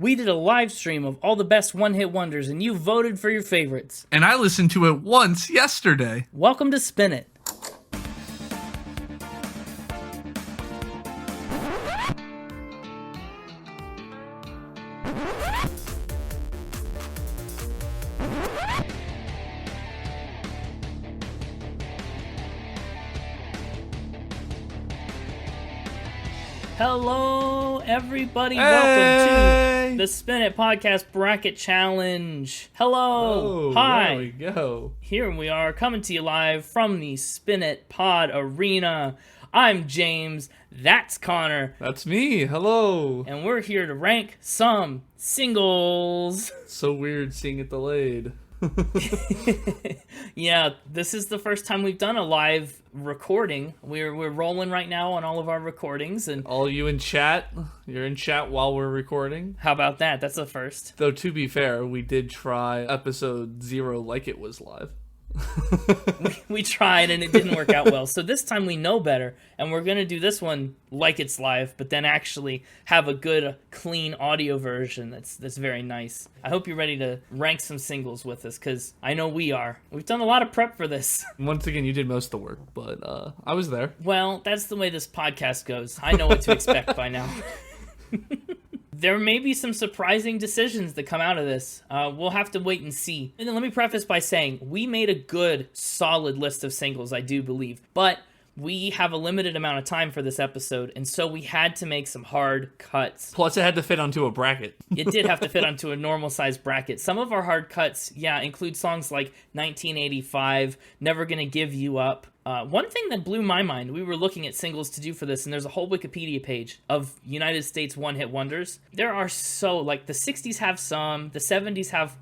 We did a live stream of all the best one-hit wonders, and you voted for your favorites. And I listened to it once yesterday. Welcome to Spin It. Hello, everybody. Welcome to the Spin It Podcast Bracket Challenge. Hello. Hi. There we go. Here we are, coming to you live from the Spin It Pod Arena. I'm James. That's Connor. That's me. Hello. And we're here to rank some singles. So weird seeing it delayed. Yeah, this is the first time we've done a live recording. We're rolling right now on all of our recordings, and all you in chat, you're in chat while we're recording. How about that? That's a first. Though to be fair, we did try episode 0 like it was live. we tried and it didn't work out well. So this time we know better, and we're going to do this one like it's live, but then actually have a good, clean audio version that's very nice. I hope you're ready to rank some singles with us, because I know we are. We've done a lot of prep for this. Once again, you did most of the work, but I was there. Well, that's the way this podcast goes. I know what to expect by now. There may be some surprising decisions that come out of this. We'll have to wait and see. And then let me preface by saying, we made a good, solid list of singles, I do believe. But we have a limited amount of time for this episode, and so we had to make some hard cuts. Plus, it had to fit onto a bracket. It did have to fit onto a normal-sized bracket. Some of our hard cuts, include songs like 1985, Never Gonna Give You Up. One thing that blew my mind, we were looking at singles to do for this, and there's a whole Wikipedia page of United States one-hit wonders. There are the 60s have some, the 70s have,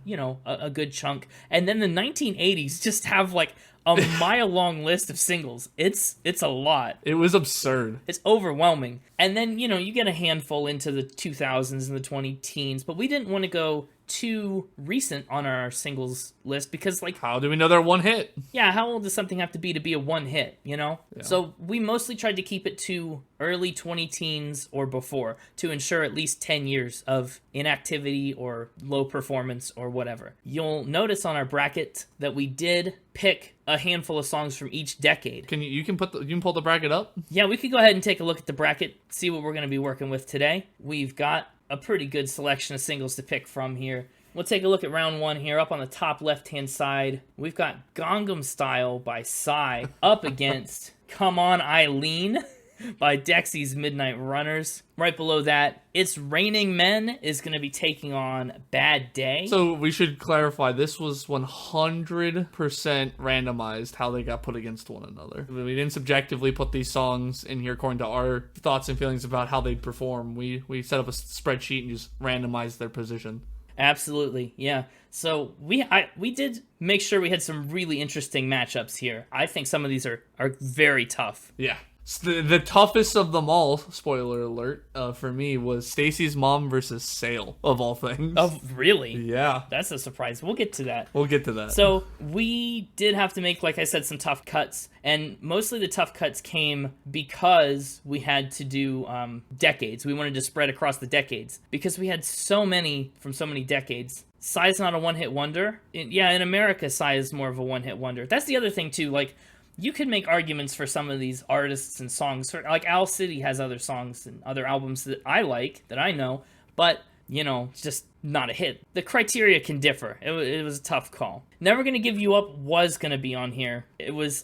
a good chunk, and then the 1980s just have, a mile-long list of singles. It's a lot. It was absurd. It's overwhelming. And then, you get a handful into the 2000s and the 20-teens, but we didn't want to go too recent on our singles list because, how do we know they're one hit? Yeah, how old does something have to be a one hit, Yeah. So we mostly tried to keep it to early 20-teens or before to ensure at least 10 years of inactivity or low performance or whatever. You'll notice on our bracket that we did pick a handful of songs from each decade. You can pull the bracket up? Yeah, we could go ahead and take a look at the bracket, see what we're going to be working with today. We've got a pretty good selection of singles to pick from here. We'll take a look at round one here. Up on the top left-hand side, we've got Gangnam Style by Psy up against Come On Eileen by Dexy's Midnight Runners. Right below that, It's Raining Men is going to be taking on Bad Day. So we should clarify, this was 100% randomized how they got put against one another. We didn't subjectively put these songs in here according to our thoughts and feelings about how they'd perform. We set up a spreadsheet and just randomized their position. Absolutely, yeah. So we did make sure we had some really interesting matchups here. I think some of these are very tough. Yeah. The toughest of them all, spoiler alert, for me was Stacy's Mom versus Sale, of all things. Oh, really? Yeah. That's a surprise. We'll get to that. So we did have to make, like I said, some tough cuts, and mostly the tough cuts came because we had to do decades. We wanted to spread across the decades, because we had so many from so many decades. Psy's not a one-hit wonder. In America, Psy is more of a one-hit wonder. That's the other thing, too, you could make arguments for some of these artists and songs. Like Owl City has other songs and other albums that I like, that I know, but, it's just not a hit. The criteria can differ. It was a tough call. Never Gonna Give You Up was going to be on here.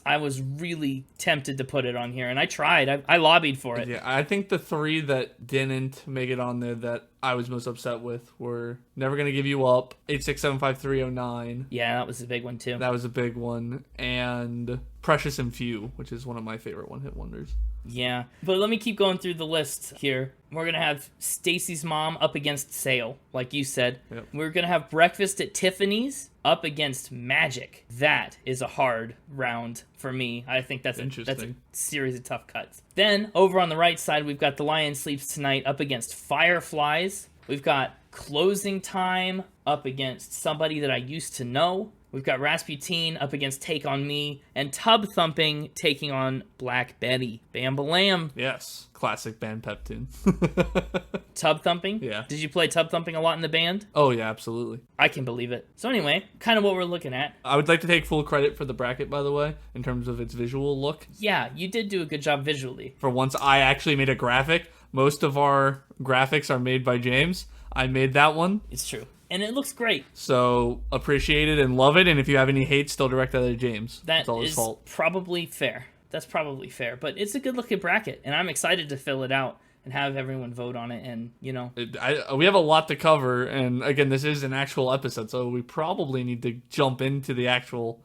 I was really tempted to put it on here, and I tried. I lobbied for it. Yeah, I think the three that didn't make it on there that I was most upset with were Never Gonna Give You Up, 8675309. Yeah, that was a big one, too. That was a big one. And Precious and Few, which is one of my favorite one-hit wonders. Yeah, but let me keep going through the list here. We're going to have Stacy's Mom up against Sale, like you said. Yep. We're going to have Breakfast at Tiffany's up against Magic. That is a hard round for me. I think that's a series of tough cuts. Then, over on the right side, we've got The Lion Sleeps Tonight up against Fireflies. We've got Closing Time up against Somebody That I Used to Know. We've got Rasputin up against Take On Me, and Tub Thumping taking on Black Betty. Bam Balam. Yes. Classic band pep tune. Tub Thumping? Yeah. Did you play Tub Thumping a lot in the band? Oh, yeah, absolutely. I can believe it. So anyway, kind of what we're looking at. I would like to take full credit for the bracket, by the way, in terms of its visual look. Yeah, you did do a good job visually. For once, I actually made a graphic. Most of our graphics are made by James. I made that one. It's true. And it looks great. So appreciate it and love it. And if you have any hate, still direct that at James. That's all his fault. Probably fair. That's probably fair. But it's a good looking bracket, and I'm excited to fill it out and have everyone vote on it. And, you know, we have a lot to cover. And again, this is an actual episode, so we probably need to jump into the actual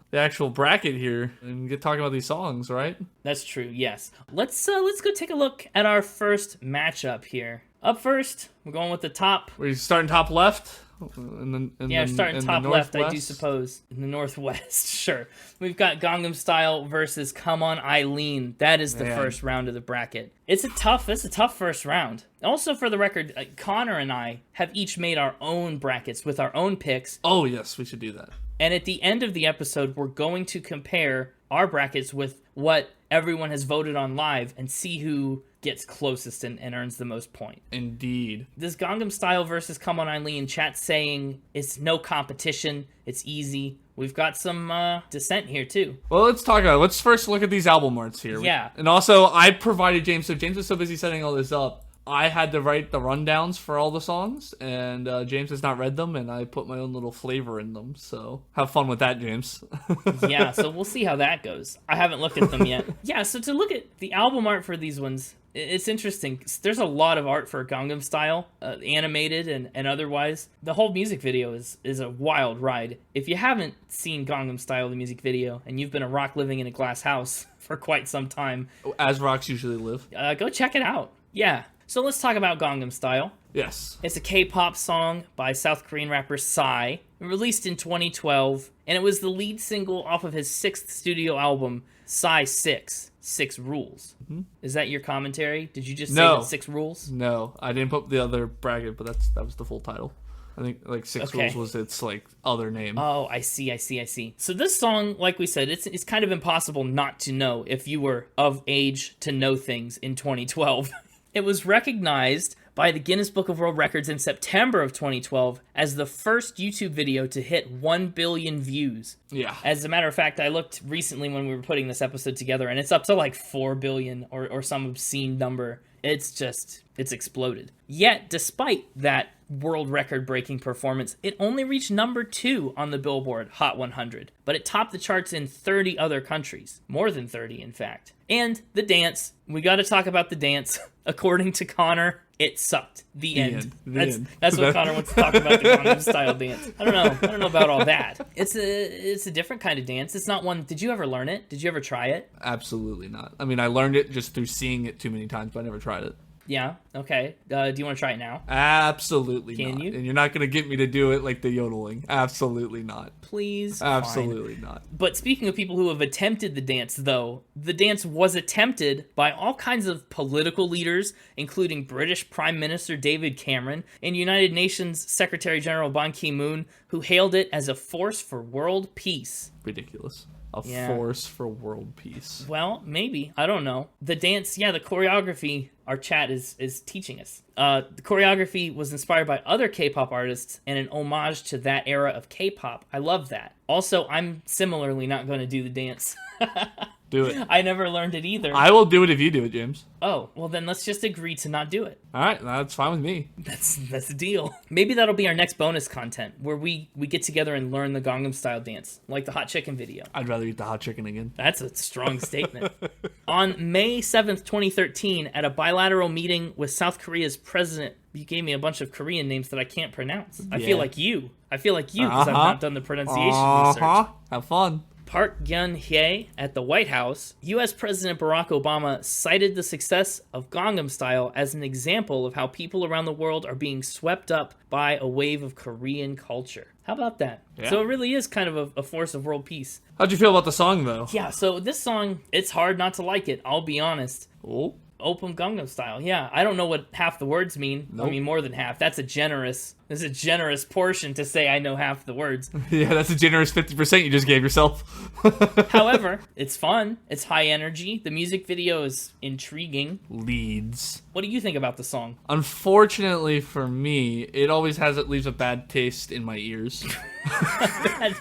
bracket here and get talking about these songs, right? That's true. Yes. Let's go take a look at our first matchup here. Up first, we're going with the top. We're starting top left. Starting top left, I do suppose. In the Northwest, sure. We've got Gangnam Style versus Come On Eileen. That is the first round of the bracket. It's a tough first round. Also, for the record, Connor and I have each made our own brackets with our own picks. Oh, yes, we should do that. And at the end of the episode, we're going to compare our brackets with what everyone has voted on live and see who gets closest and earns the most point. Indeed. This Gangnam Style versus Come On Eileen, chat saying it's no competition, it's easy. We've got some dissent here too. Well, let's talk about it. Let's first look at these album arts here. Yeah. And also, I provided James, so James was so busy setting all this up, I had to write the rundowns for all the songs, and James has not read them, and I put my own little flavor in them, so have fun with that, James. Yeah, so we'll see how that goes. I haven't looked at them yet. Yeah, so to look at the album art for these ones, it's interesting. There's a lot of art for Gangnam Style, animated and otherwise. The whole music video is a wild ride. If you haven't seen Gangnam Style, the music video, and you've been a rock living in a glass house for quite some time, as rocks usually live, go check it out. Yeah. So let's talk about Gangnam Style. Yes. It's a K-pop song by South Korean rapper Psy, released in 2012, and it was the lead single off of his 6th studio album, Psy 6, 6 Rules. Mm-hmm. Is that your commentary? Did you just say that 6 Rules? No, I didn't put the other bracket, but that was the full title. I think like 6 Rules was its like other name. Oh, I see. So this song, like we said, it's kind of impossible not to know if you were of age to know things in 2012. It was recognized by the Guinness Book of World Records in September of 2012 as the first YouTube video to hit 1 billion views. Yeah. As a matter of fact, I looked recently when we were putting this episode together, and it's up to like 4 billion or some obscene number. It's exploded. Yet, despite that world record-breaking performance, it only reached number 2 on the Billboard Hot 100, but it topped the charts in 30 other countries. More than 30, in fact. And the dance. We got to talk about the dance. According to Connor, it sucked. The end. That's what Connor wants to talk about, the Gangnam Style dance. I don't know about all that. It's a different kind of dance. It's not one. Did you ever learn it? Did you ever try it? Absolutely not. I mean, I learned it just through seeing it too many times, but I never tried it. Yeah, okay. Do you want to try it now? Absolutely not. Can you? And you're not going to get me to do it like the yodeling. Absolutely not. Please? Absolutely fine. not. But speaking of people who have attempted the dance, though, the dance was attempted by all kinds of political leaders, including British Prime Minister David Cameron and United Nations Secretary General Ban Ki-moon, who hailed it as a force for world peace. Ridiculous. Force for world peace. Well, maybe. I don't know. The dance, the choreography, our chat is teaching us. The choreography was inspired by other K-pop artists and an homage to that era of K-pop. I love that. Also, I'm similarly not going to do the dance. Do it. I never learned it either. I will do it if you do it, James. Oh, well then let's just agree to not do it. All right, that's fine with me. That's the deal. Maybe that'll be our next bonus content, where we get together and learn the Gangnam Style dance, like the hot chicken video. I'd rather eat the hot chicken again. That's a strong statement. On May 7th, 2013, at a bilateral meeting with South Korea's president, you gave me a bunch of Korean names that I can't pronounce. I feel like you, because I've not done the pronunciation research. Have fun. Park Geun-hye at the White House, U.S. President Barack Obama cited the success of Gangnam Style as an example of how people around the world are being swept up by a wave of Korean culture. How about that? Yeah. So it really is kind of a force of world peace. How'd you feel about the song, though? Yeah, so this song, it's hard not to like it, I'll be honest. Oh? Open Gangnam Style. Yeah, I don't know what half the words mean. Nope. I mean, more than half. That's a generous portion to say I know half the words. Yeah, that's a generous 50% you just gave yourself. However, it's fun. It's high energy. The music video is intriguing. Leads. What do you think about the song? Unfortunately for me, it always leaves a bad taste in my ears.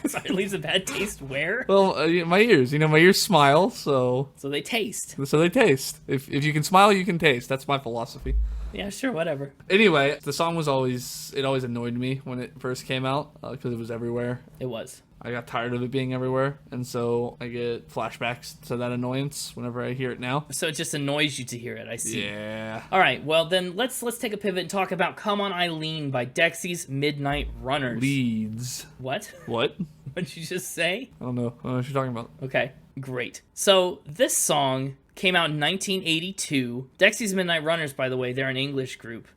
Sorry, it leaves a bad taste where? Well, my ears. My ears smile, so they taste. they taste. If you can smile, you can taste. That's my philosophy. Yeah, sure, whatever. Anyway, the song always annoyed me when it first came out because it was everywhere. It was. I got tired of it being everywhere, and so I get flashbacks to that annoyance whenever I hear it now. So it just annoys you to hear it, I see. Yeah. All right, well then let's take a pivot and talk about Come On Eileen by Dexy's Midnight Runners. Leads. What? What? What'd you just say? I don't know. I don't know what you're talking about. Okay, great. So this song came out in 1982. Dexy's Midnight Runners, by the way, they're an English group.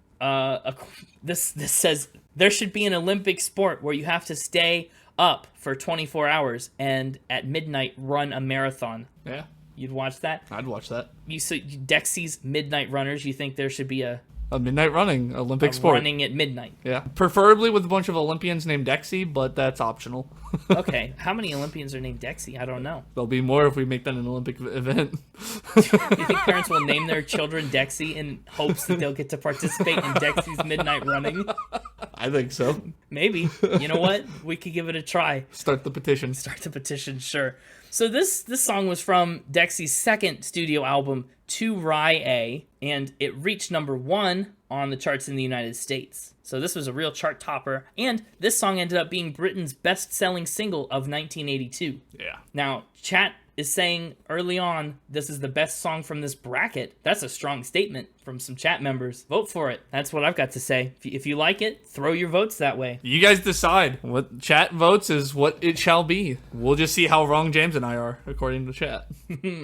This says, there should be an Olympic sport where you have to stay up for 24 hours and at midnight run a marathon. Yeah. You'd watch that? I'd watch that. Dexy's Midnight Runners, you think there should be a midnight running Olympic sport. running at midnight? Yeah. Preferably with a bunch of Olympians named Dexy, but that's optional. Okay. How many Olympians are named Dexy? I don't know. There'll be more if we make that an Olympic event. You think parents will name their children Dexy in hopes that they'll get to participate in Dexy's Midnight Running? I think so. Maybe. You know what? We could give it a try. Start the petition. Start the petition, sure. So this song was from Dexy's second studio album, To Rye A, and it reached number 1 on the charts in the United States. So this was a real chart topper, and this song ended up being Britain's best-selling single of 1982. Yeah. Now, chat is saying early on, this is the best song from this bracket. That's a strong statement from some chat members. Vote for it. That's what I've got to say. If you like it, throw your votes that way. You guys decide. What chat votes is what it shall be. We'll just see how wrong James and I are, according to chat.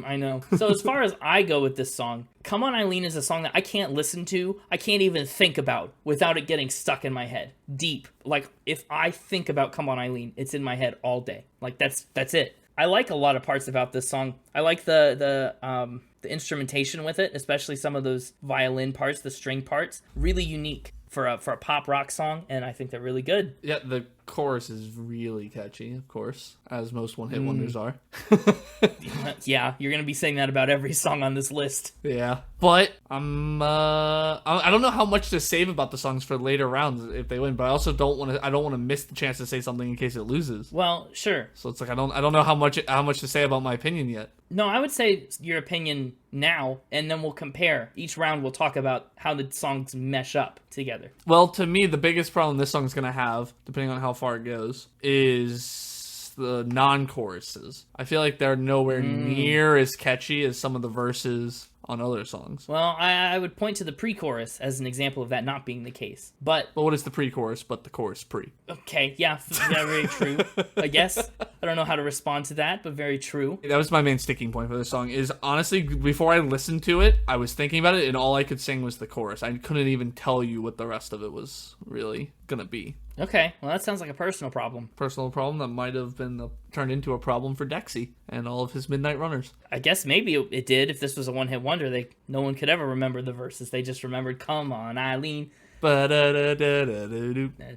I know. So as far as I go with this song, Come On Eileen is a song that I can't listen to, I can't even think about without it getting stuck in my head. Deep. Like, if I think about Come On Eileen, it's in my head all day. Like, that's it. I like a lot of parts about this song. I like the instrumentation with it, especially some of those violin parts, the string parts. Really unique for a pop rock song, and I think they're really good. Yeah, the chorus is really catchy, of course, as most one-hit wonders are. Yeah, you're gonna be saying that about every song on this list. Yeah, but I don't know how much to save about the songs for later rounds if they win, but I also don't want to miss the chance to say something in case it loses. Well, sure. So it's like I don't know how much to say about my opinion yet. No, I would say your opinion now, and then we'll compare. Each round we'll talk about how the songs mesh up together. Well, to me, the biggest problem this song's going to have, depending on how far it goes, is the non-choruses. I feel like they're nowhere near as catchy as some of the verses on other songs. Well, I would point to the pre-chorus as an example of that not being the case. But what is the pre-chorus but the chorus pre? Okay, yeah, very true. I guess. I don't know how to respond to that, but very true. That was my main sticking point for this song, is honestly, before I listened to it, I was thinking about it, and all I could sing was the chorus. I couldn't even tell you what the rest of it was really gonna be. Okay, well, that sounds like a personal problem. Personal problem that might have been turned into a problem for Dexy and all of his Midnight Runners. I guess maybe it did. If this was a one-hit wonder, no one could ever remember the verses. They just remembered, "Come on, Eileen." At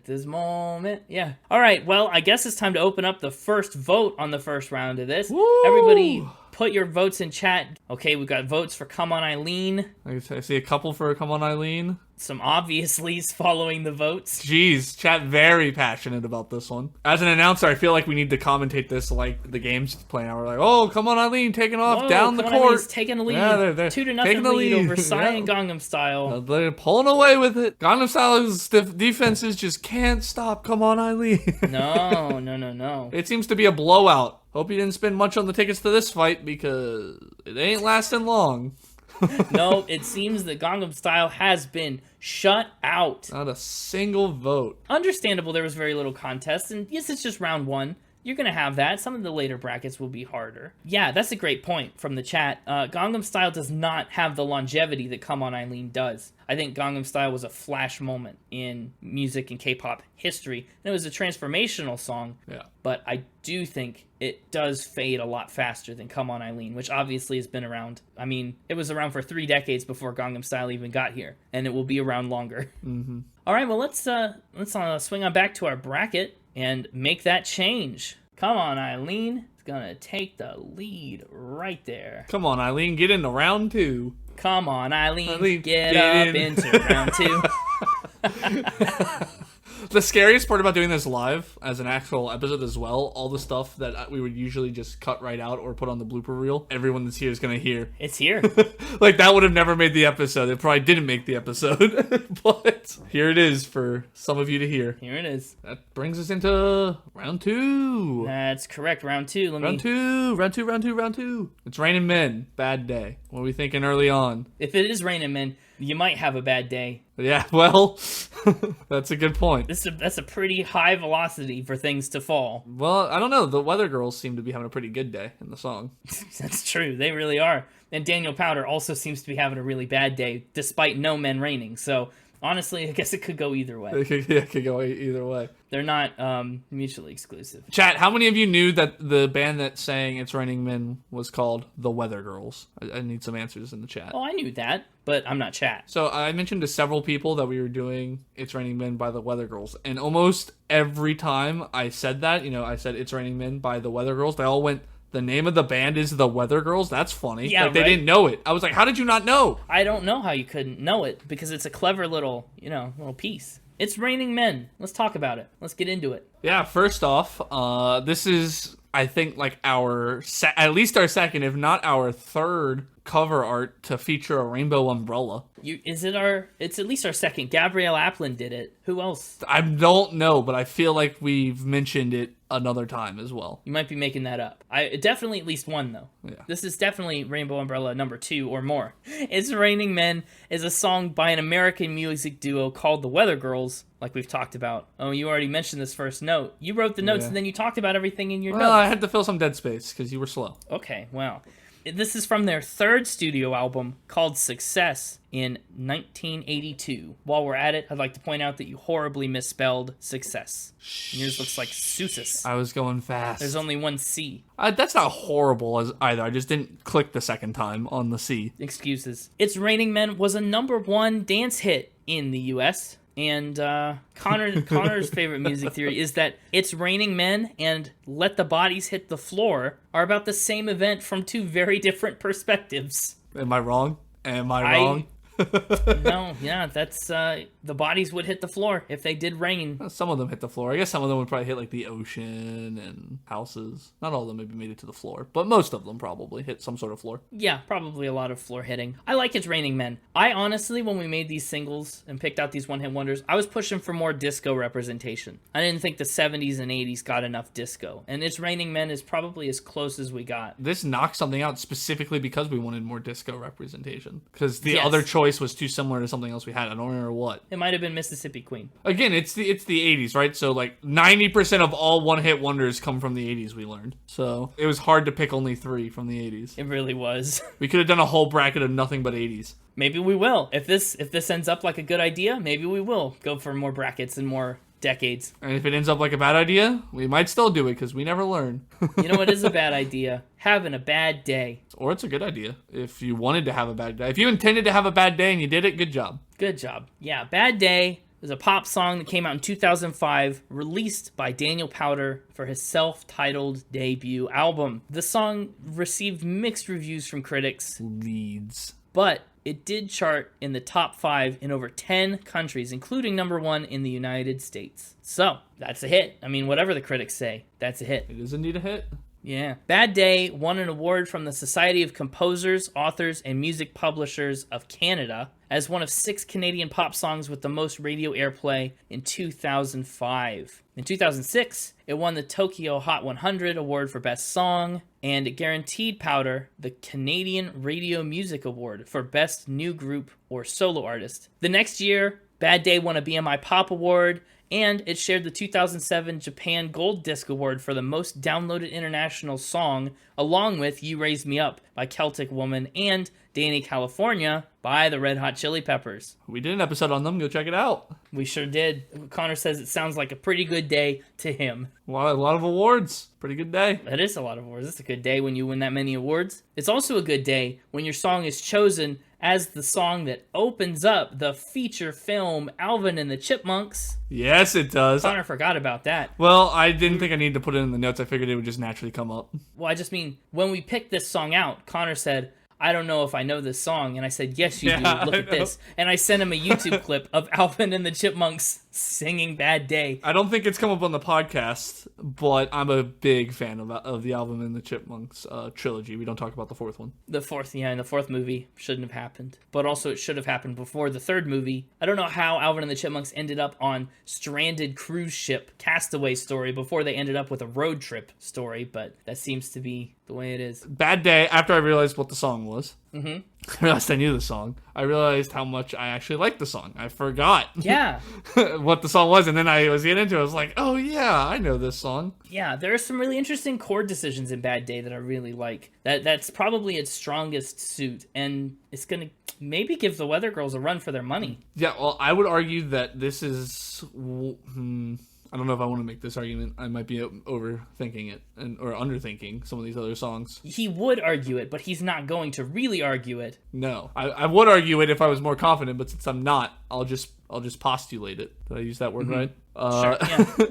this moment. Yeah. All right, well, I guess it's time to open up the first vote on the first round of this. Woo! Everybody put your votes in chat. Okay, we've got votes for Come On Eileen. I see a couple for Come On Eileen. Some obviously's following the votes. Jeez, chat very passionate about this one. As an announcer, I feel like we need to commentate this like the game's playing out. We're like, oh, Come On Eileen, taking off down the court. Eileen's taking the lead. Yeah, they're 2-0 lead over Psy and Gangnam Style. They're pulling away with it. Gangnam Style's defenses just can't stop Come On Eileen. No. It seems to be a blowout. Hope you didn't spend much on the tickets to this fight because it ain't lasting long. No, it seems that Gangnam Style has been shut out. Not a single vote. Understandable, there was very little contest, and yes, it's just round one. You're going to have that. Some of the later brackets will be harder. Yeah, that's a great point from the chat. Gangnam Style does not have the longevity that Come On Eileen does. I think Gangnam Style was a flash moment in music and K-pop history, and it was a transformational song. Yeah. But I do think it does fade a lot faster than Come On Eileen, which obviously has been around. I mean, it was around for 3 decades before Gangnam Style even got here, and it will be around longer. Mm-hmm. All right, well, let's swing on back to our bracket and make that change. Come on, Eileen. It's gonna take the lead right there. Come on, Eileen, get into round 2. Come on, Eileen, get up into round 2. The scariest part about doing this live as an actual episode as well, all the stuff that we would usually just cut right out or put on the blooper reel, everyone that's here is going to hear. It's here. Like, that would have never made the episode. It probably didn't make the episode. But here it is for some of you to hear. Here it is. That brings us into round 2. That's correct, round 2. Round 2. It's Raining Men, Bad Day. What are we thinking early on? If it is Raining Men, you might have a bad day. Yeah, well, that's a good point. That's a pretty high velocity for things to fall. Well, I don't know. The Weather Girls seem to be having a pretty good day in the song. That's true. They really are. And Daniel Powder also seems to be having a really bad day, despite no men raining. So, honestly, I guess it could go either way. It could go either way. They're not mutually exclusive. Chat, how many of you knew that the band that sang It's Raining Men was called The Weather Girls? I need some answers in the chat. Oh, I knew that, but I'm not chat. So I mentioned to several people that we were doing It's Raining Men by The Weather Girls. And almost every time I said that, I said It's Raining Men by The Weather Girls, they all went, the name of the band is The Weather Girls? That's funny. Yeah, like, they didn't know it. I was like, how did you not know? I don't know how you couldn't know it, because it's a clever little piece. It's Raining Men. Let's talk about it. Let's get into it. Yeah, first off, this is, I think, like at least our second, if not our third cover art to feature a rainbow umbrella. It's at least our second. Gabrielle Aplin did it. Who else? I don't know, but I feel like we've mentioned it another time as well. You might be making that up. Definitely at least one, though. Yeah. This is definitely Rainbow Umbrella number 2 or more. It's Raining Men is a song by an American music duo called The Weather Girls, like we've talked about. Oh, you already mentioned this first note. You wrote the notes and then you talked about everything in your notes. I had to fill some dead space because you were slow. Okay, well. This is from their 3rd studio album called Success in 1982. While we're at it, I'd like to point out that you horribly misspelled success. Yours looks like Success. I was going fast. There's only one C. That's not horrible as either. I just didn't click the second time on the C. Excuses. It's Raining Men was a number 1 dance hit in the U.S., and Connor's favorite music theory is that It's Raining Men and Let the Bodies Hit the Floor are about the same event from 2 very different perspectives. Am I wrong? Wrong? No, yeah, that's the bodies would hit the floor if they did rain. Some of them hit the floor. I guess some of them would probably hit like the ocean and houses. Not all of them maybe made it to the floor, but most of them probably hit some sort of floor. Yeah, probably a lot of floor hitting. I like It's Raining Men. I honestly, when we made these singles and picked out these one-hit wonders, I was pushing for more disco representation. I didn't think the 70s and 80s got enough disco, and It's Raining Men is probably as close as we got. This knocked something out specifically because we wanted more disco representation. Because the other choice was too similar to something else we had. I don't remember what. It might have been Mississippi Queen. Again, it's the 80s, right? So like 90% of all one-hit wonders come from the 80s, we learned. So it was hard to pick only 3 from the 80s. It really was. We could have done a whole bracket of nothing but 80s. Maybe we will. If this ends up like a good idea, maybe we will go for more brackets and more decades. And if it ends up like a bad idea, we might still do it because we never learn. You know what is a bad idea? Having a bad day. Or it's a good idea if you wanted to have a bad day. If you intended to have a bad day and you did it, good job. Good job. Yeah, Bad Day is a pop song that came out in 2005, released by Daniel Powder for his self-titled debut album. The song received mixed reviews from critics. Leads. But it did chart in the top 5 in over 10 countries, including number 1 in the United States. So, that's a hit. I mean, whatever the critics say, that's a hit. It is indeed a hit. Yeah. Bad Day won an award from the Society of Composers, Authors, and Music Publishers of Canada as one of 6 Canadian pop songs with the most radio airplay in 2005. In 2006, it won the Tokyo Hot 100 Award for Best Song, and it guaranteed Powder the Canadian Radio Music Award for Best New Group or Solo Artist. The next year, Bad Day won a BMI Pop Award, and it shared the 2007 Japan Gold Disc Award for the most downloaded international song, along with You Raise Me Up by Celtic Woman and Danny California by the Red Hot Chili Peppers. We did an episode on them. Go check it out. We sure did. Connor says it sounds like a pretty good day to him. A lot of awards. Pretty good day. That is a lot of awards. It's a good day when you win that many awards. It's also a good day when your song is chosen as the song that opens up the feature film Alvin and the Chipmunks. Yes, it does. Connor forgot about that. Well, I didn't think I needed to put it in the notes. I figured it would just naturally come up. Well, I just mean, when we picked this song out, Connor said, I don't know if I know this song. And I said, yes, you do. Look at this. And I sent him a YouTube clip of Alvin and the Chipmunks singing Bad Day. I don't think it's come up on the podcast, but I'm a big fan of the Alvin and the Chipmunks trilogy. We don't talk about the fourth one. The fourth movie shouldn't have happened. But also it should have happened before the third movie. I don't know how Alvin and the Chipmunks ended up on stranded cruise ship castaway story before they ended up with a road trip story, but that seems to be the way it is. Bad Day, after I realized what the song was. I realized I knew the song. I realized how much I actually liked the song. I forgot Yeah. what the song was, and then I was getting into it. I was like, oh yeah, I know this song. Yeah, there are some really interesting chord decisions in Bad Day that I really like. That's probably its strongest suit, and it's going to maybe give the Weather Girls a run for their money. Yeah, well, I would argue that this is... I don't know if I want to make this argument. I might be overthinking it or underthinking some of these other songs. He would argue it, but he's not going to really argue it. No, I would argue it if I was more confident, but since I'm not, I'll just postulate it. Did I use that word right? Sure, yeah.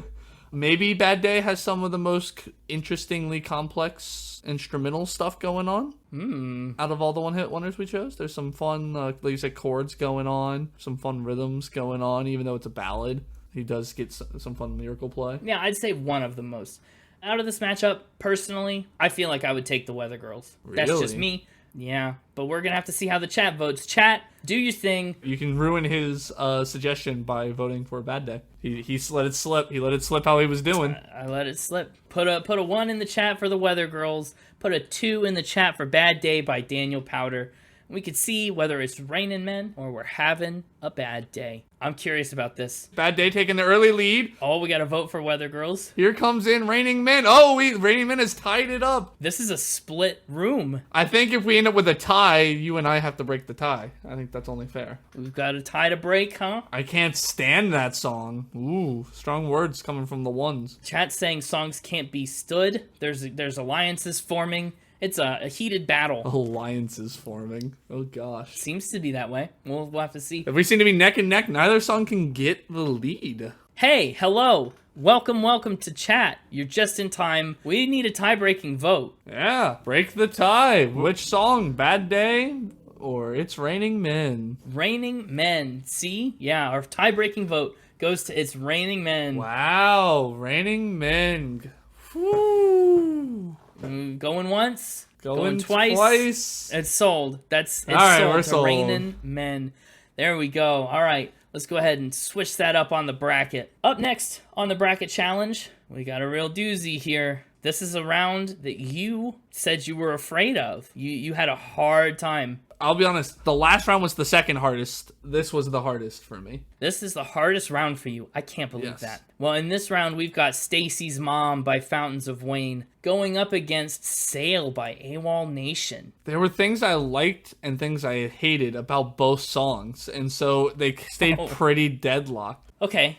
Maybe Bad Day has some of the most interestingly complex instrumental stuff going on. Out of all the one-hit wonders we chose, there's some fun, like you said, chords going on, some fun rhythms going on, even though it's a ballad. He does get some fun lyrical play. Yeah, I'd say one of the most. Out of this matchup, personally, I feel like I would take the Weather Girls. Really? That's just me. Yeah, but we're going to have to see how the chat votes. Chat, do your thing. You can ruin his suggestion by voting for Bad Day. He let it slip. He let it slip how he was doing. I let it slip. Put a 1 in the chat for the Weather Girls. Put a 2 in the chat for Bad Day by Daniel Powder. We could see whether it's raining men or we're having a bad day. I'm curious about this. Bad Day taking the early lead. Oh, we got to vote for Weather Girls. Here comes in Raining Men. Oh, Raining Men has tied it up. This is a split room. I think if we end up with a tie, you and I have to break the tie. I think that's only fair. We've got a tie to break, huh? I can't stand that song. Ooh, strong words coming from the ones. Chat saying songs can't be stood. There's alliances forming. It's a heated battle. Alliances forming. Oh, gosh. Seems to be that way. We'll have to see. If we seem to be neck and neck, neither song can get the lead. Hey, hello. Welcome to chat. You're just in time. We need a tie-breaking vote. Yeah, break the tie. Which song? Bad Day or It's Raining Men? Raining Men. See? Yeah, our tie-breaking vote goes to It's Raining Men. Wow, Raining Men. Whew. Going once, going twice. It's sold. It's all right, sold we're to sold. Rainin' Men. There we go. All right, let's go ahead and switch that up on the bracket. Up next on the bracket challenge, we got a real doozy here. This is a round that you said you were afraid of. You had a hard time. I'll be honest, the last round was the second hardest. This was the hardest for me. This is the hardest round for you. I can't believe Yes. that. Well, in this round, we've got Stacy's Mom by Fountains of Wayne going up against Sail by AWOL Nation. There were things I liked and things I hated about both songs, and so they stayed pretty deadlocked. Okay.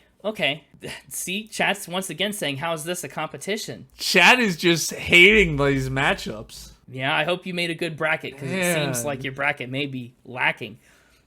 See, chat's once again saying, how is this a competition? Chad is just hating these matchups. Yeah, I hope you made a good bracket, because it seems like your bracket may be lacking.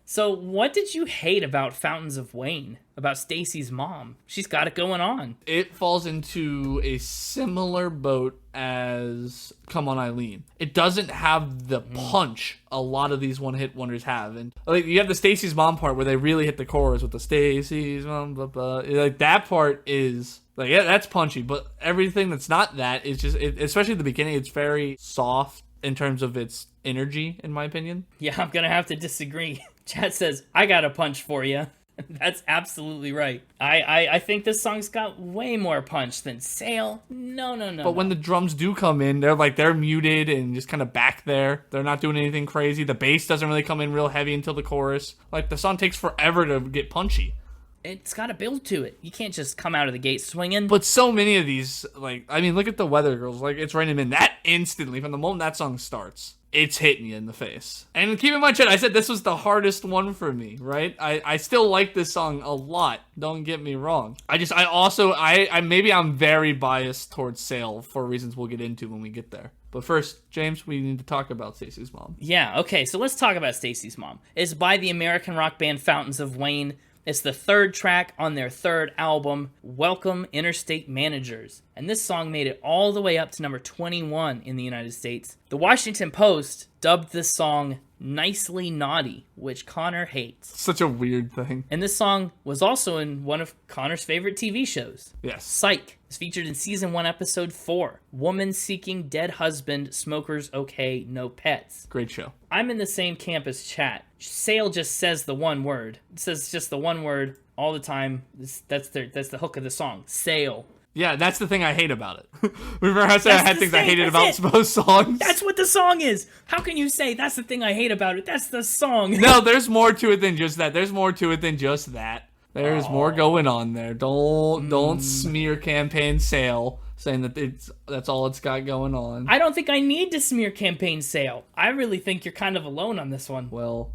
So what did you hate about Fountains of Wayne? About Stacy's Mom? She's got it going on. It falls into a similar boat as Come On Eileen. It doesn't have the punch a lot of these one-hit wonders have. And like, you have the Stacy's Mom part where they really hit the chorus with the Stacy's Mom, blah, blah. Like, that part is... like, yeah, that's punchy, but everything that's not that is just, especially at the beginning, it's very soft in terms of its energy, in my opinion. Yeah, I'm gonna have to disagree. Chat says, I got a punch for you. That's absolutely right. I think this song's got way more punch than Sail. No. But when the drums do come in, they're muted and just kind of back there. They're not doing anything crazy. The bass doesn't really come in real heavy until the chorus. Like, the song takes forever to get punchy. It's got a build to it. You can't just come out of the gate swinging. But so many of these, look at the Weather Girls. Like, it's raining in that instantly, from the moment that song starts, it's hitting you in the face. And keep in mind, Chad, I said this was the hardest one for me, right? I still like this song a lot. Don't get me wrong. Maybe I'm very biased towards Sail for reasons we'll get into when we get there. But first, James, we need to talk about Stacey's Mom. Yeah, okay, so let's talk about Stacey's Mom. It's by the American rock band Fountains of Wayne. It's the third track on their third album, Welcome Interstate Managers. And this song made it all the way up to number 21 in the United States. The Washington Post dubbed this song Nicely Naughty, which Connor hates. Such a weird thing. And this song was also in one of Connor's favorite TV shows. Yes. Psych. It's featured in season 1, episode 4. Woman seeking dead husband, smokers okay, no pets. Great show. I'm in the same camp as Chat. Sail just says the one word. It says just the one word all the time. That's the hook of the song. Sail. Yeah, that's the thing I hate about it. Remember how I said I had things I hated about most songs? That's what the song is. How can you say that's the thing I hate about it? That's the song. No, there's more to it than just that. There's more There's more going on there. Don't smear Campaign Sail saying that that's all it's got going on. I don't think I need to smear Campaign Sail. I really think you're kind of alone on this one. Well,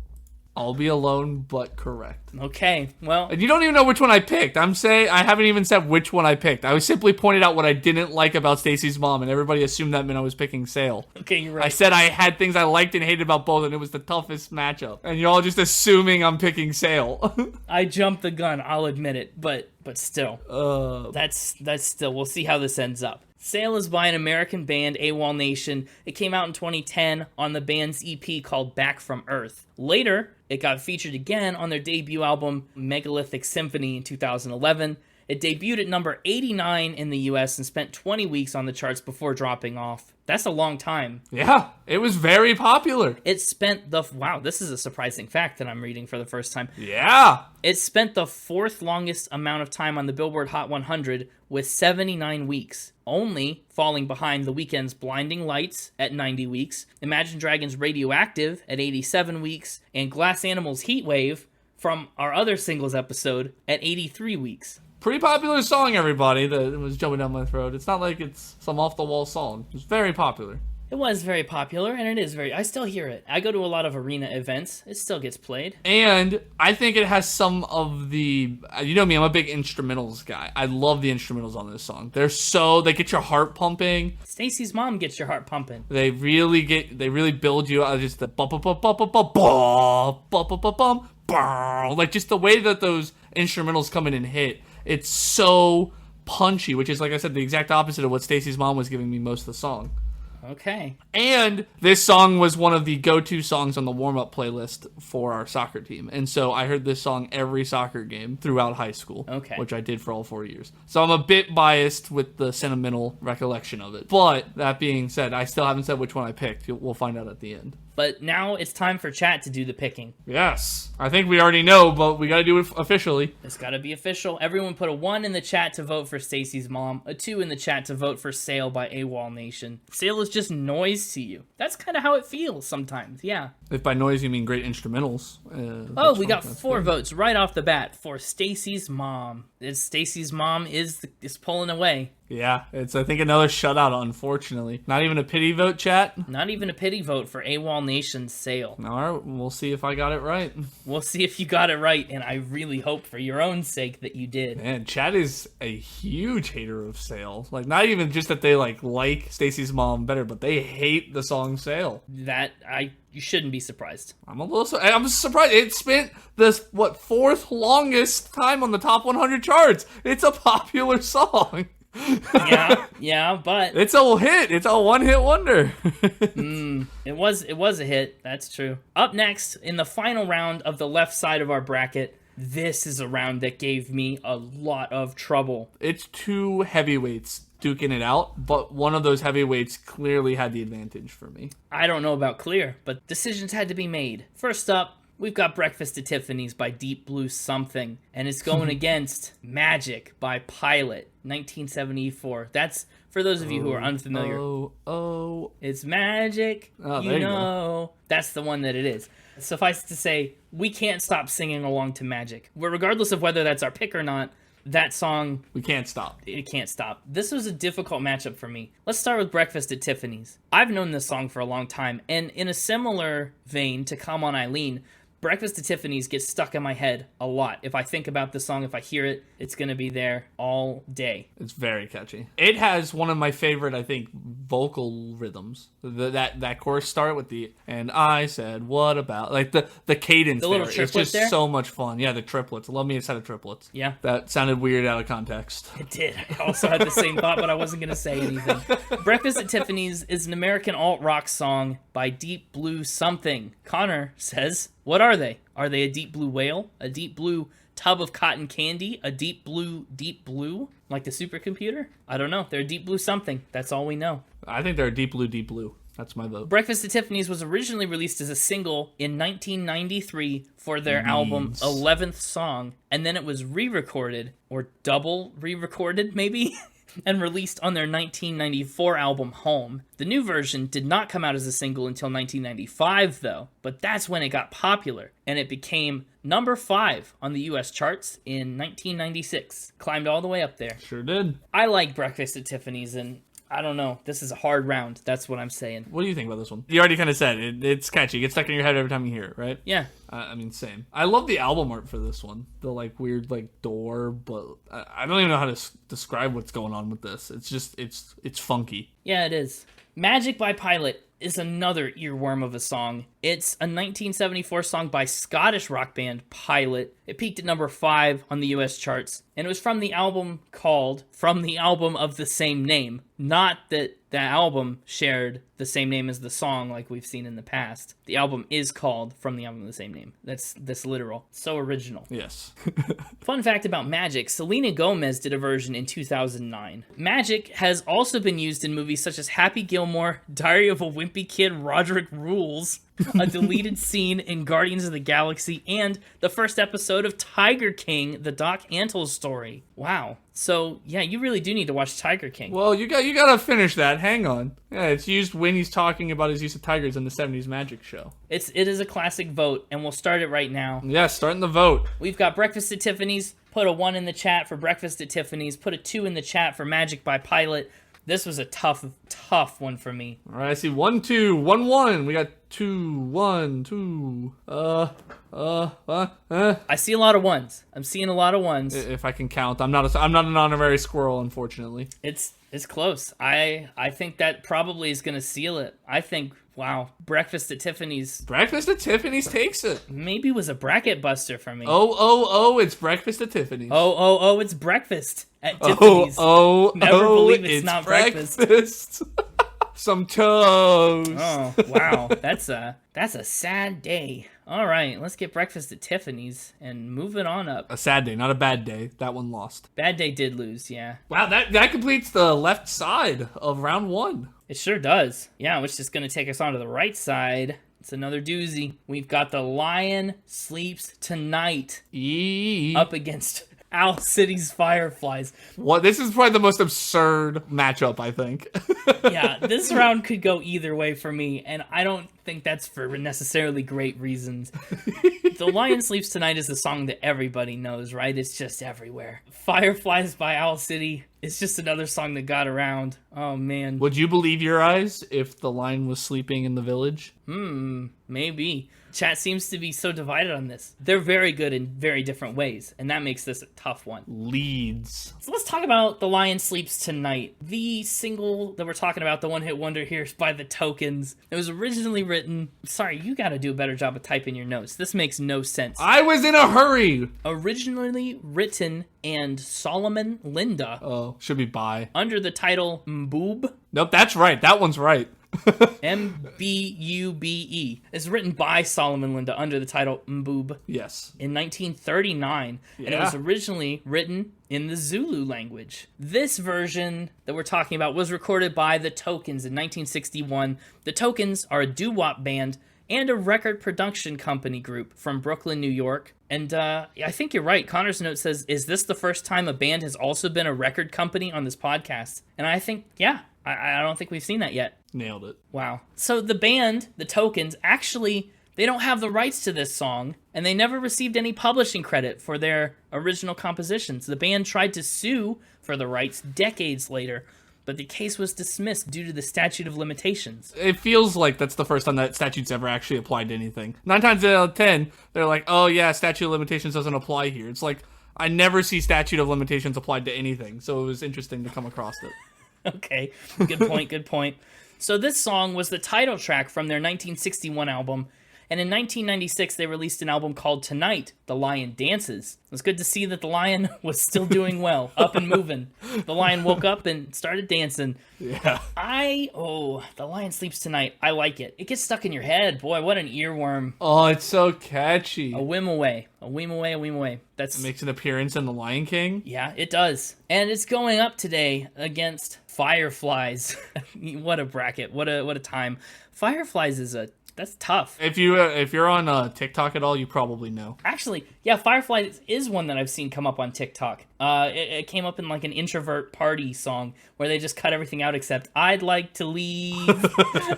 I'll be alone, but correct. Okay, well... And you don't even know which one I picked. I haven't even said which one I picked. I was simply pointed out what I didn't like about Stacey's Mom, and everybody assumed that meant I was picking Sail. Okay, you're right. I said I had things I liked and hated about both, and it was the toughest matchup. And you're all just assuming I'm picking Sail. I jumped the gun, I'll admit it, but still. That's still... We'll see how this ends up. Sail is by an American band, AWOL Nation. It came out in 2010 on the band's EP called Back from Earth. Later, it got featured again on their debut album, Megalithic Symphony, in 2011. It debuted at number 89 in the US and spent 20 weeks on the charts before dropping off. That's a long time. Yeah, it was very popular. It spent wow, this is a surprising fact that I'm reading for the first time. Yeah. It spent the 4th longest amount of time on the Billboard Hot 100 with 79 weeks, only falling behind The Weeknd's Blinding Lights at 90 weeks, Imagine Dragons' Radioactive at 87 weeks, and Glass Animals' Heatwave from our other singles episode at 83 weeks. Pretty popular song, everybody, that was jumping down my throat. It's not like it's some off-the-wall song. It's very popular. It was very popular, and it is I still hear it. I go to a lot of arena events. It still gets played. And I think it has some of the... You know me, I'm a big instrumentals guy. I love the instrumentals on this song. They get your heart pumping. Stacey's Mom gets your heart pumping. They really build you out of just the like just the way that those instrumentals come in and hit. It's so punchy, which is, like I said, the exact opposite of what Stacey's Mom was giving me most of the song. Okay. And this song was one of the go-to songs on the warm-up playlist for our soccer team. And so I heard this song every soccer game throughout high school, okay, which I did for all 4 years. So I'm a bit biased with the sentimental recollection of it. But that being said, I still haven't said which one I picked. We'll find out at the end. But now it's time for Chat to do the picking. Yes. I think we already know, but we got to do it officially. It's got to be official. Everyone put a 1 in the chat to vote for Stacey's Mom, a 2 in the chat to vote for Sail by AWOL Nation. Sail is just noise to you. That's kind of how it feels sometimes, yeah. If by noise you mean great instrumentals. We got 4 votes right off the bat for Stacey's Mom. Stacey's Mom is pulling away. Yeah, it's, I think, another shutout, unfortunately. Not even a pity vote, chat? Not even a pity vote for AWOL Nation's Sail. All right, we'll see if I got it right. We'll see if you got it right, and I really hope for your own sake that you did. Man, Chad is a huge hater of Sail. Like, not even just that they, like Stacey's Mom better, but they hate the song Sail. You shouldn't be surprised. I'm surprised. It spent this, 4th longest time on the top 100 charts. It's a popular song. yeah, but it's a hit. It's a one-hit wonder. It was a hit. That's true. Up next, in the final round of the left side of our bracket, this is a round that gave me a lot of trouble. It's 2 heavyweights duking it out, but one of those heavyweights clearly had the advantage for me. I don't know about clear, but decisions had to be made. First up, We've got Breakfast at Tiffany's by Deep Blue Something, and it's going against Magic by Pilot, 1974. That's for those of you who are unfamiliar. It's Magic, there you know. That's the one that it is. Suffice to say, we can't stop singing along to Magic. Regardless of whether that's our pick or not, that song... We can't stop. It can't stop. This was a difficult matchup for me. Let's start with Breakfast at Tiffany's. I've known this song for a long time, and in a similar vein to Come On Eileen, Breakfast at Tiffany's gets stuck in my head a lot. If I think about the song, if I hear it, it's going to be there all day. It's very catchy. It has one of my favorite, I think, vocal rhythms. That chorus start with the, and I said, what about, like the cadence, the little triplet it's just there? so much fun. Yeah, the triplets. Love me a set of triplets. Yeah. That sounded weird out of context. It did. I also had the same thought, but I wasn't going to say anything. Breakfast at Tiffany's is an American alt-rock song by Deep Blue Something. Connor says, what are they? Are they a deep blue whale? A deep blue tub of cotton candy? A deep blue, like the supercomputer? I don't know. They're a deep blue something. That's all we know. I think they're a deep blue, deep blue. That's my vote. Breakfast at Tiffany's was originally released as a single in 1993 for their album 11th Song, and then it was re-recorded, or double re-recorded maybe, and released on their 1994 album Home. The new version did not come out as a single until 1995 though, but that's when it got popular, and it became number 5 on the US charts in 1996. Climbed all the way up there. Sure did. I like Breakfast at Tiffany's, and I don't know. This is a hard round. That's what I'm saying. What do you think about this one? You already kind of said it. It's catchy. It gets stuck in your head every time you hear it, right? Yeah. I mean, same. I love the album art for this one. The, like, weird, like, door, but I don't even know how to describe what's going on with this. It's just, it's funky. Yeah, it is. Magic by Pilot is another earworm of a song. It's a 1974 song by Scottish rock band Pilot. It peaked at number 5 on the US charts, and it was from the album of the same name. Not that the album shared the same name as the song like we've seen in the past. The album is called From the Album of the Same Name. That's literal. So original. Yes. Fun fact about Magic, Selena Gomez did a version in 2009. Magic has also been used in movies such as Happy Gilmore, Diary of a Wimpy Kid, Roderick Rules, a deleted scene in Guardians of the Galaxy, and the first episode of Tiger King, the Doc Antle story. Wow. So, yeah, you really do need to watch Tiger King. Well, you gotta finish that. Hang on. Yeah, it's used when he's talking about his use of tigers in the 70s Magic show. It is a classic vote, and we'll start it right now. Yeah, starting the vote. We've got Breakfast at Tiffany's. Put a 1 in the chat for Breakfast at Tiffany's. Put a 2 in the chat for Magic by Pilot. This was a tough one for me. All right, I see 1, 2, 1, 1. We got 2, 1, 2. I see a lot of ones. I'm seeing a lot of ones. If I can count, I'm not an honorary squirrel, unfortunately. It's close. I think that probably is going to seal it. I think, wow, Breakfast at Tiffany's. Breakfast at Tiffany's takes it. Maybe was a bracket buster for me. It's Breakfast at Tiffany's. It's Breakfast at Tiffany's. Never believe it's not breakfast. Some toast. Oh, wow. That's a sad day. All right, let's get Breakfast at Tiffany's and move it on up. A sad day, not a bad day. That one lost. Bad day did lose, yeah. Wow, that completes the left side of round 1. It sure does. Yeah, which is going to take us on to the right side. It's another doozy. We've got The Lion Sleeps Tonight up against Owl City's Fireflies. What? This is probably the most absurd matchup, I think. Yeah, this round could go either way for me, and I don't think that's for necessarily great reasons. The Lion Sleeps Tonight is a song that everybody knows, right? It's just everywhere. Fireflies by Owl City is just another song that got around. Oh, man. Would you believe your eyes if the lion was sleeping in the village? Maybe. Chat seems to be so divided on this. They're very good in very different ways, and that makes this a tough one. Leads. So let's talk about The Lion Sleeps Tonight. The single that we're talking about, the one-hit wonder here, is by The Tokens. It was originally written... Sorry, you gotta do a better job of typing your notes. This makes no sense. I was in a hurry! Originally written and Solomon Linda. Oh, should be by. Under the title Mboob. Nope, that's right. That one's right. Mbube is written by Solomon Linda under the title Mboob. Yes. In 1939, and it was originally written in the Zulu language. This version that we're talking about was recorded by The Tokens in 1961. The Tokens are a doo-wop band, and a record production company group from Brooklyn, New York. And I think you're right. Connor's note says, is this the first time a band has also been a record company on this podcast? And I think, yeah, I don't think we've seen that yet. Nailed it. Wow. So the band, the Tokens, actually, they don't have the rights to this song, and they never received any publishing credit for their original compositions. The band tried to sue for the rights decades later, but the case was dismissed due to the statute of limitations. It feels like that's the first time that statute's ever actually applied to anything. 9 times out of 10, they're like, oh yeah, statute of limitations doesn't apply here. It's like, I never see statute of limitations applied to anything, so it was interesting to come across it. Okay, good point, good point. So this song was the title track from their 1961 album, and in 1996 they released an album called Tonight, The Lion Dances. It was good to see that the lion was still doing well, up and moving. The lion woke up and started dancing. Yeah. The Lion Sleeps Tonight. I like it. It gets stuck in your head. Boy, what an earworm. Oh, it's so catchy. A whim away. A whim away, a whim away. It makes an appearance in The Lion King. Yeah, it does. And it's going up today against Fireflies. What a bracket. What a time. Fireflies that's tough. If you're on TikTok at all, you probably know. Actually, yeah, Fireflies is one that I've seen come up on TikTok. It came up in like an introvert party song where they just cut everything out except "I'd like to leave,"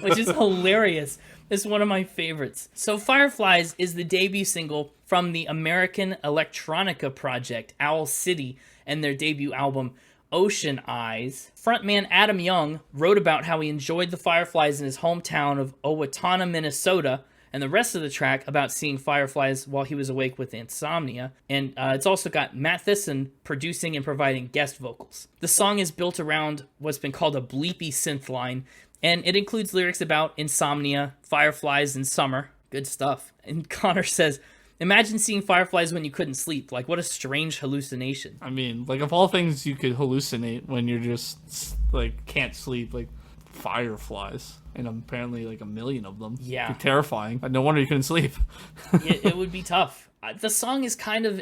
which is hilarious. It's one of my favorites. So Fireflies is the debut single from the American electronica project Owl City and their debut album Ocean Eyes. Frontman Adam Young wrote about how he enjoyed the Fireflies in his hometown of Owatonna, Minnesota, and the rest of the track about seeing fireflies while he was awake with insomnia. And it's also got Matt Thisson producing and providing guest vocals. The song is built around what's been called a bleepy synth line, and it includes lyrics about insomnia, fireflies, and summer. Good stuff. And Connor says, imagine seeing fireflies when you couldn't sleep. Like, what a strange hallucination. I mean, like, of all things you could hallucinate when you're just, like, can't sleep, like, fireflies. And apparently, like, 1 million of them. Yeah. It'd be terrifying. No wonder you couldn't sleep. It would be tough. The song is kind of...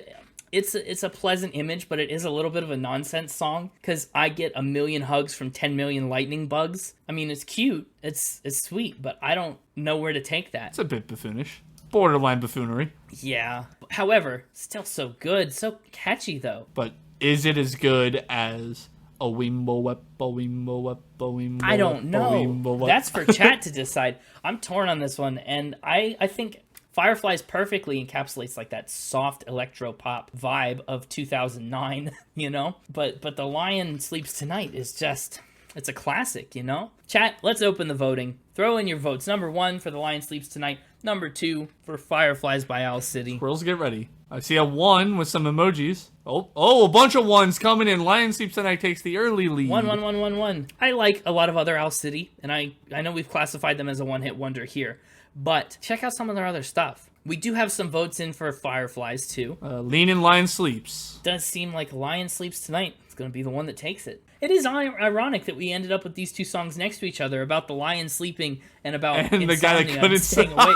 It's a pleasant image, but it is a little bit of a nonsense song, because I get 1 million hugs from 10 million lightning bugs. I mean, it's cute. It's sweet, but I don't know where to take that. It's a bit buffoonish. Borderline buffoonery. Yeah. However, still so good. So catchy, though. But is it as good as a Wimbo Wep, a Wimbo Wep, a Wimbo I don't know. That's for chat to decide. I'm torn on this one, and I think Fireflies perfectly encapsulates like that soft electro pop vibe of 2009, you know? But The Lion Sleeps Tonight is just... it's a classic, you know? Chat, let's open the voting. Throw in your votes. Number 1 for The Lion Sleeps Tonight. Number 2 for Fireflies by Owl City. Squirrels, get ready. I see a 1 with some emojis. Oh, a bunch of 1s coming in. Lion Sleeps Tonight takes the early lead. 1. I like a lot of other Owl City, and I know we've classified them as a one-hit wonder here. But check out some of their other stuff. We do have some votes in for Fireflies, too. Lean in Lion Sleeps. Does seem like Lion Sleeps Tonight is going to be the one that takes it. It is ironic that we ended up with these two songs next to each other about the lion sleeping and about and the guy that couldn't staying awake.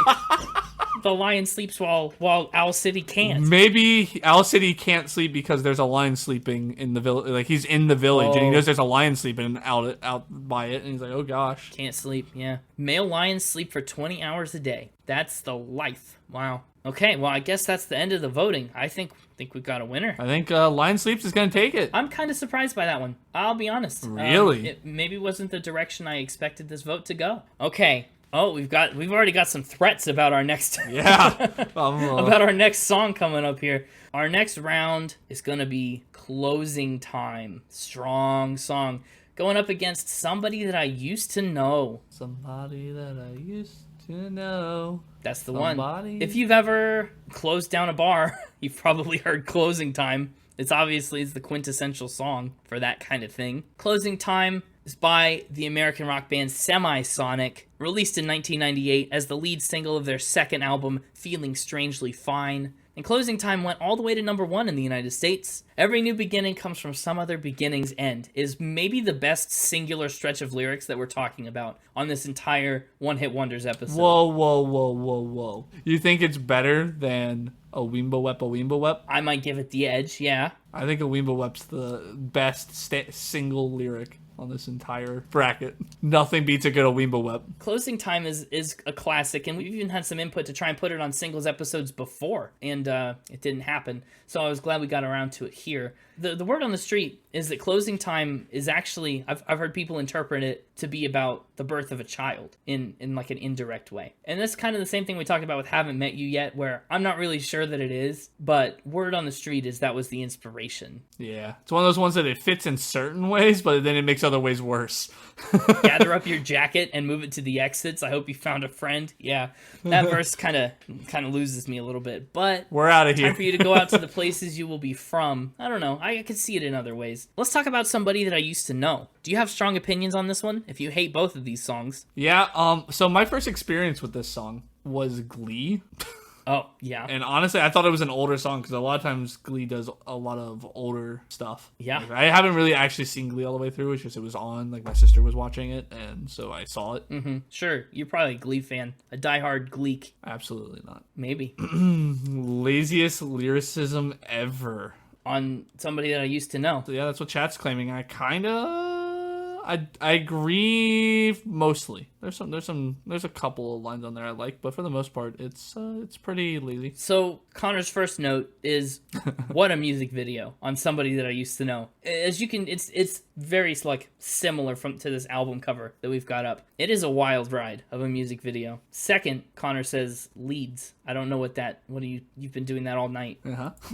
The lion sleeps while Owl City can't. Maybe Owl City can't sleep because there's a lion sleeping in the village. Like, he's in the village and he knows there's a lion sleeping out by it, and he's like, oh gosh. Can't sleep, yeah. Male lions sleep for 20 hours a day. That's the life. Wow. Okay, well, I guess that's the end of the voting. I think we've got a winner. I think Lion Sleeps is going to take it. I'm kind of surprised by that one. I'll be honest. Really? It maybe wasn't the direction I expected this vote to go. Okay. Oh, we've already got some threats about our next about our next song coming up here. Our next round is going to be Closing Time. Strong song. Going up against Somebody That I Used to Know. Somebody that I used to know. That's the one. If you've ever closed down a bar, you've probably heard Closing Time. It's the quintessential song for that kind of thing. Closing Time is by the American rock band Semisonic, released in 1998 as the lead single of their second album, Feeling Strangely Fine. And Closing Time went all the way to number 1 in the United States. Every new beginning comes from some other beginning's end is maybe the best singular stretch of lyrics that we're talking about on this entire One Hit Wonders episode. Whoa. You think it's better than a Wimbo Wep? I might give it the edge, yeah. I think a Wimbo Wep's the best single lyric on this entire bracket. Nothing beats a good old Weemba Web. Closing Time is a classic, and we've even had some input to try and put it on singles episodes before, and it didn't happen. So I was glad we got around to it here. The word on the street is that Closing Time is actually, I've heard people interpret it to be about the birth of a child in like an indirect way. And that's kind of the same thing we talked about with Haven't Met You Yet, where I'm not really sure that it is, but word on the street is that was the inspiration. Yeah. It's one of those ones that it fits in certain ways, but then it makes other ways worse. Gather up your jacket and move it to the exits. I hope you found a friend. Yeah. That verse kind of loses me a little bit, but we're out of here. Time for you to go out to the places you will be from. I don't know. I could see it in other ways. Let's talk about somebody that I used to know. Do you have strong opinions on this one? If you hate both of these songs. Yeah, so my first experience with this song was Glee. Oh, yeah. And honestly, I thought it was an older song because a lot of times Glee does a lot of older stuff. Yeah. Like, I haven't really actually seen Glee all the way through. It's just it was on, like my sister was watching it, and so I saw it. Mm-hmm. Sure, you're probably a Glee fan. A diehard Gleek. Absolutely not. Maybe. Laziest lyricism ever. On somebody that I used to know. So yeah, that's what chat's claiming. I agree mostly. There's a couple of lines on there I like, but for the most part, it's pretty lazy. So Connor's first note is, what a music video on somebody that I used to know. As you can, it's very like similar to this album cover that we've got up. It is a wild ride of a music video. Second, Connor says leads. I don't know what you've been doing that all night.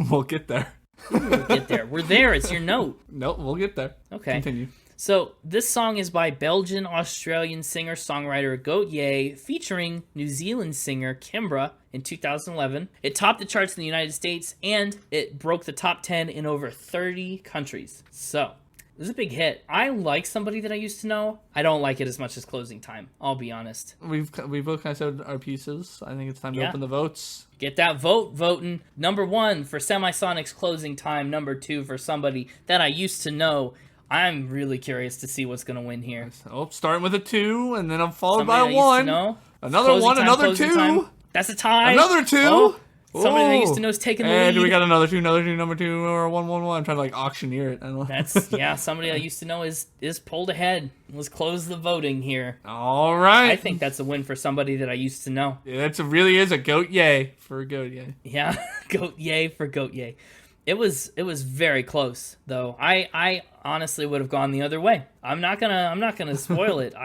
We'll get there. We'll get there. We're there. It's your note. Nope, we'll get there. Okay. Continue. So this song is by Belgian-Australian singer-songwriter Goat Ye featuring New Zealand singer Kimbra in 2011. It topped the charts in the United States, and it broke the top 10 in over 30 countries. So it was a big hit. I like somebody that I used to know. I don't like it as much as Closing Time. I'll be honest. We've both kind of said our pieces. I think it's time to open the votes. Get that vote voting. Number 1 for Semisonic's Closing Time. Number 2 for somebody that I used to know. I'm really curious to see what's going to win here. Oh, starting with a 2, and then I'm followed somebody by 1. Another 1, another 2. That's a tie. Another 2. Oh, somebody that I used to know is taking the lead. And we got another 2, number 2, or 1, 1, 1. I'm trying to like auctioneer it. I don't know. Somebody I used to know is pulled ahead. Let's close the voting here. All right. I think that's a win for somebody that I used to know. Yeah, that really is a goat yay for Goat Yay. Yeah, Goat Yay for Goat Yay. It was very close though. I honestly would have gone the other way. I'm not gonna spoil it.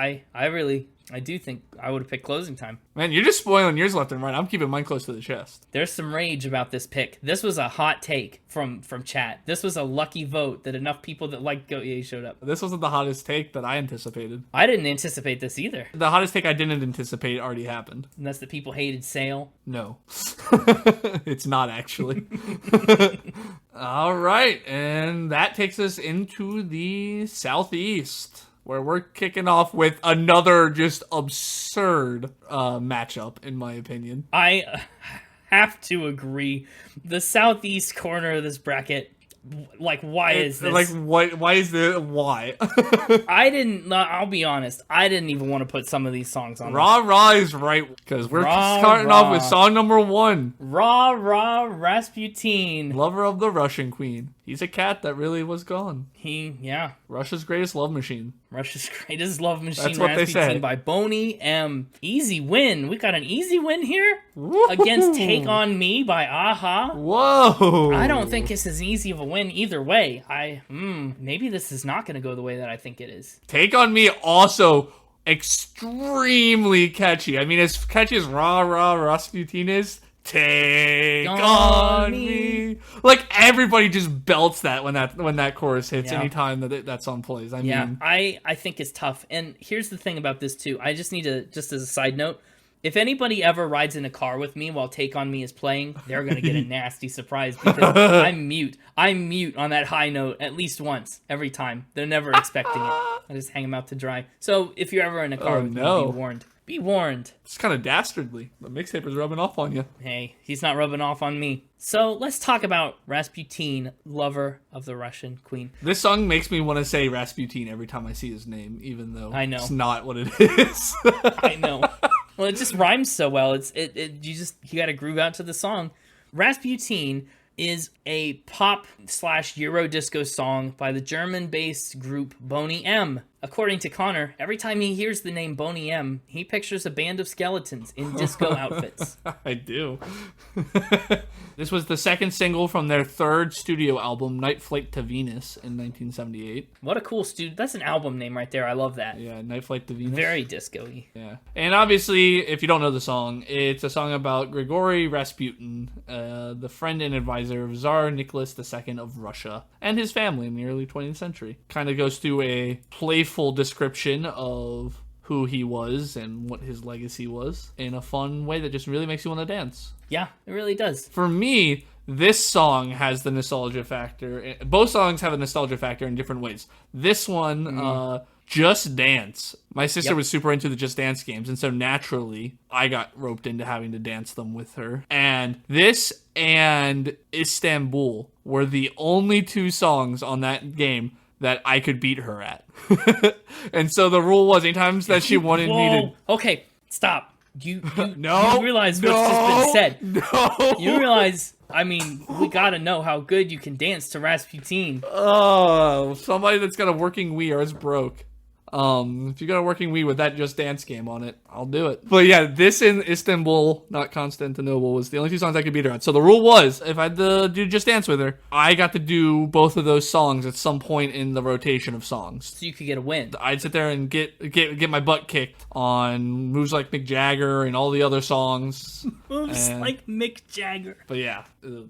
I do think I would have picked Closing Time. Man, you're just spoiling yours left and right. I'm keeping mine close to the chest. There's some rage about this pick. This was a hot take from chat. This was a lucky vote that enough people that liked Goat Ye showed up. This wasn't the hottest take that I anticipated. I didn't anticipate this either. The hottest take I didn't anticipate already happened. And that's that people hated Sale. No. It's not actually. All right, and that takes us into the Southeast, where we're kicking off with another just absurd matchup, in my opinion. I have to agree. The Southeast corner of this bracket, like, why is this? Like, what? Why is this? Why? I'll be honest, I didn't even want to put some of these songs on. Rah Rah is right, because we're starting off with song number 1. Rah Rah Rasputin. Lover of the Russian Queen. He's a cat that really was gone. Yeah. Russia's greatest love machine. Russia's greatest love machine. That's what they say. By Boney M. Easy win. We got an easy win here. Woo! Against Take On Me by Aha. Whoa. I don't think it's as easy of a win either way. Maybe this is not going to go the way that I think it is. Take On Me also extremely catchy. I mean, as catchy as Rah Rah Rasputin is, Take on me. Like, everybody just belts that when that chorus hits anytime that song plays. I mean, I think it's tough. And here's the thing about this too. I just need to, just as a side note, if anybody ever rides in a car with me while Take On Me is playing, they're going to get a nasty surprise because I'm mute. I'm mute on that high note at least once every time. They're never expecting it. I just hang them out to dry. So if you're ever in a car with me, be warned. Be warned. It's kind of dastardly. The Mixtaper's rubbing off on you. Hey, he's not rubbing off on me. So let's talk about Rasputin, Lover of the Russian Queen. This song makes me want to say Rasputin every time I see his name, even though I know it's not what it is. I know. Well, it just rhymes so well. You got to groove out to the song. Rasputin is a pop / Euro disco song by the German-based group Boney M. According to Connor, every time he hears the name Boney M, he pictures a band of skeletons in disco outfits. I do. This was the second single from their third studio album, Night Flight to Venus, in 1978. What a cool That's an album name right there. I love that. Yeah, Night Flight to Venus. Very disco-y. Yeah. And obviously, if you don't know the song, it's a song about Grigory Rasputin, the friend and advisor of Tsar Nicholas II of Russia, and his family in the early 20th century. Kind of goes through a playful description of who he was and what his legacy was in a fun way that just really makes you want to dance. Yeah, it really does. For me, this song has the nostalgia factor. Both songs have a nostalgia factor in different ways. This one, Just Dance. My sister was super into the Just Dance games, and so naturally, I got roped into having to dance them with her. And this and Istanbul were the only two songs on that game that I could beat her at. And so the rule was, anytime that she wanted me to... Okay, stop. You No, realize what's just been said. No. You realize, I mean, we gotta know how good you can dance to Rasputin. Oh, somebody that's got a working Wii or is broke. If you got a working Wii with that Just Dance game on it, I'll do it. But yeah, this in Istanbul, not Constantinople, was the only two songs I could beat her at. So the rule was, if I had to do Just Dance with her, I got to do both of those songs at some point in the rotation of songs. So you could get a win. I'd sit there and get my butt kicked on moves like Mick Jagger and all the other songs. Moves like Mick Jagger. But yeah,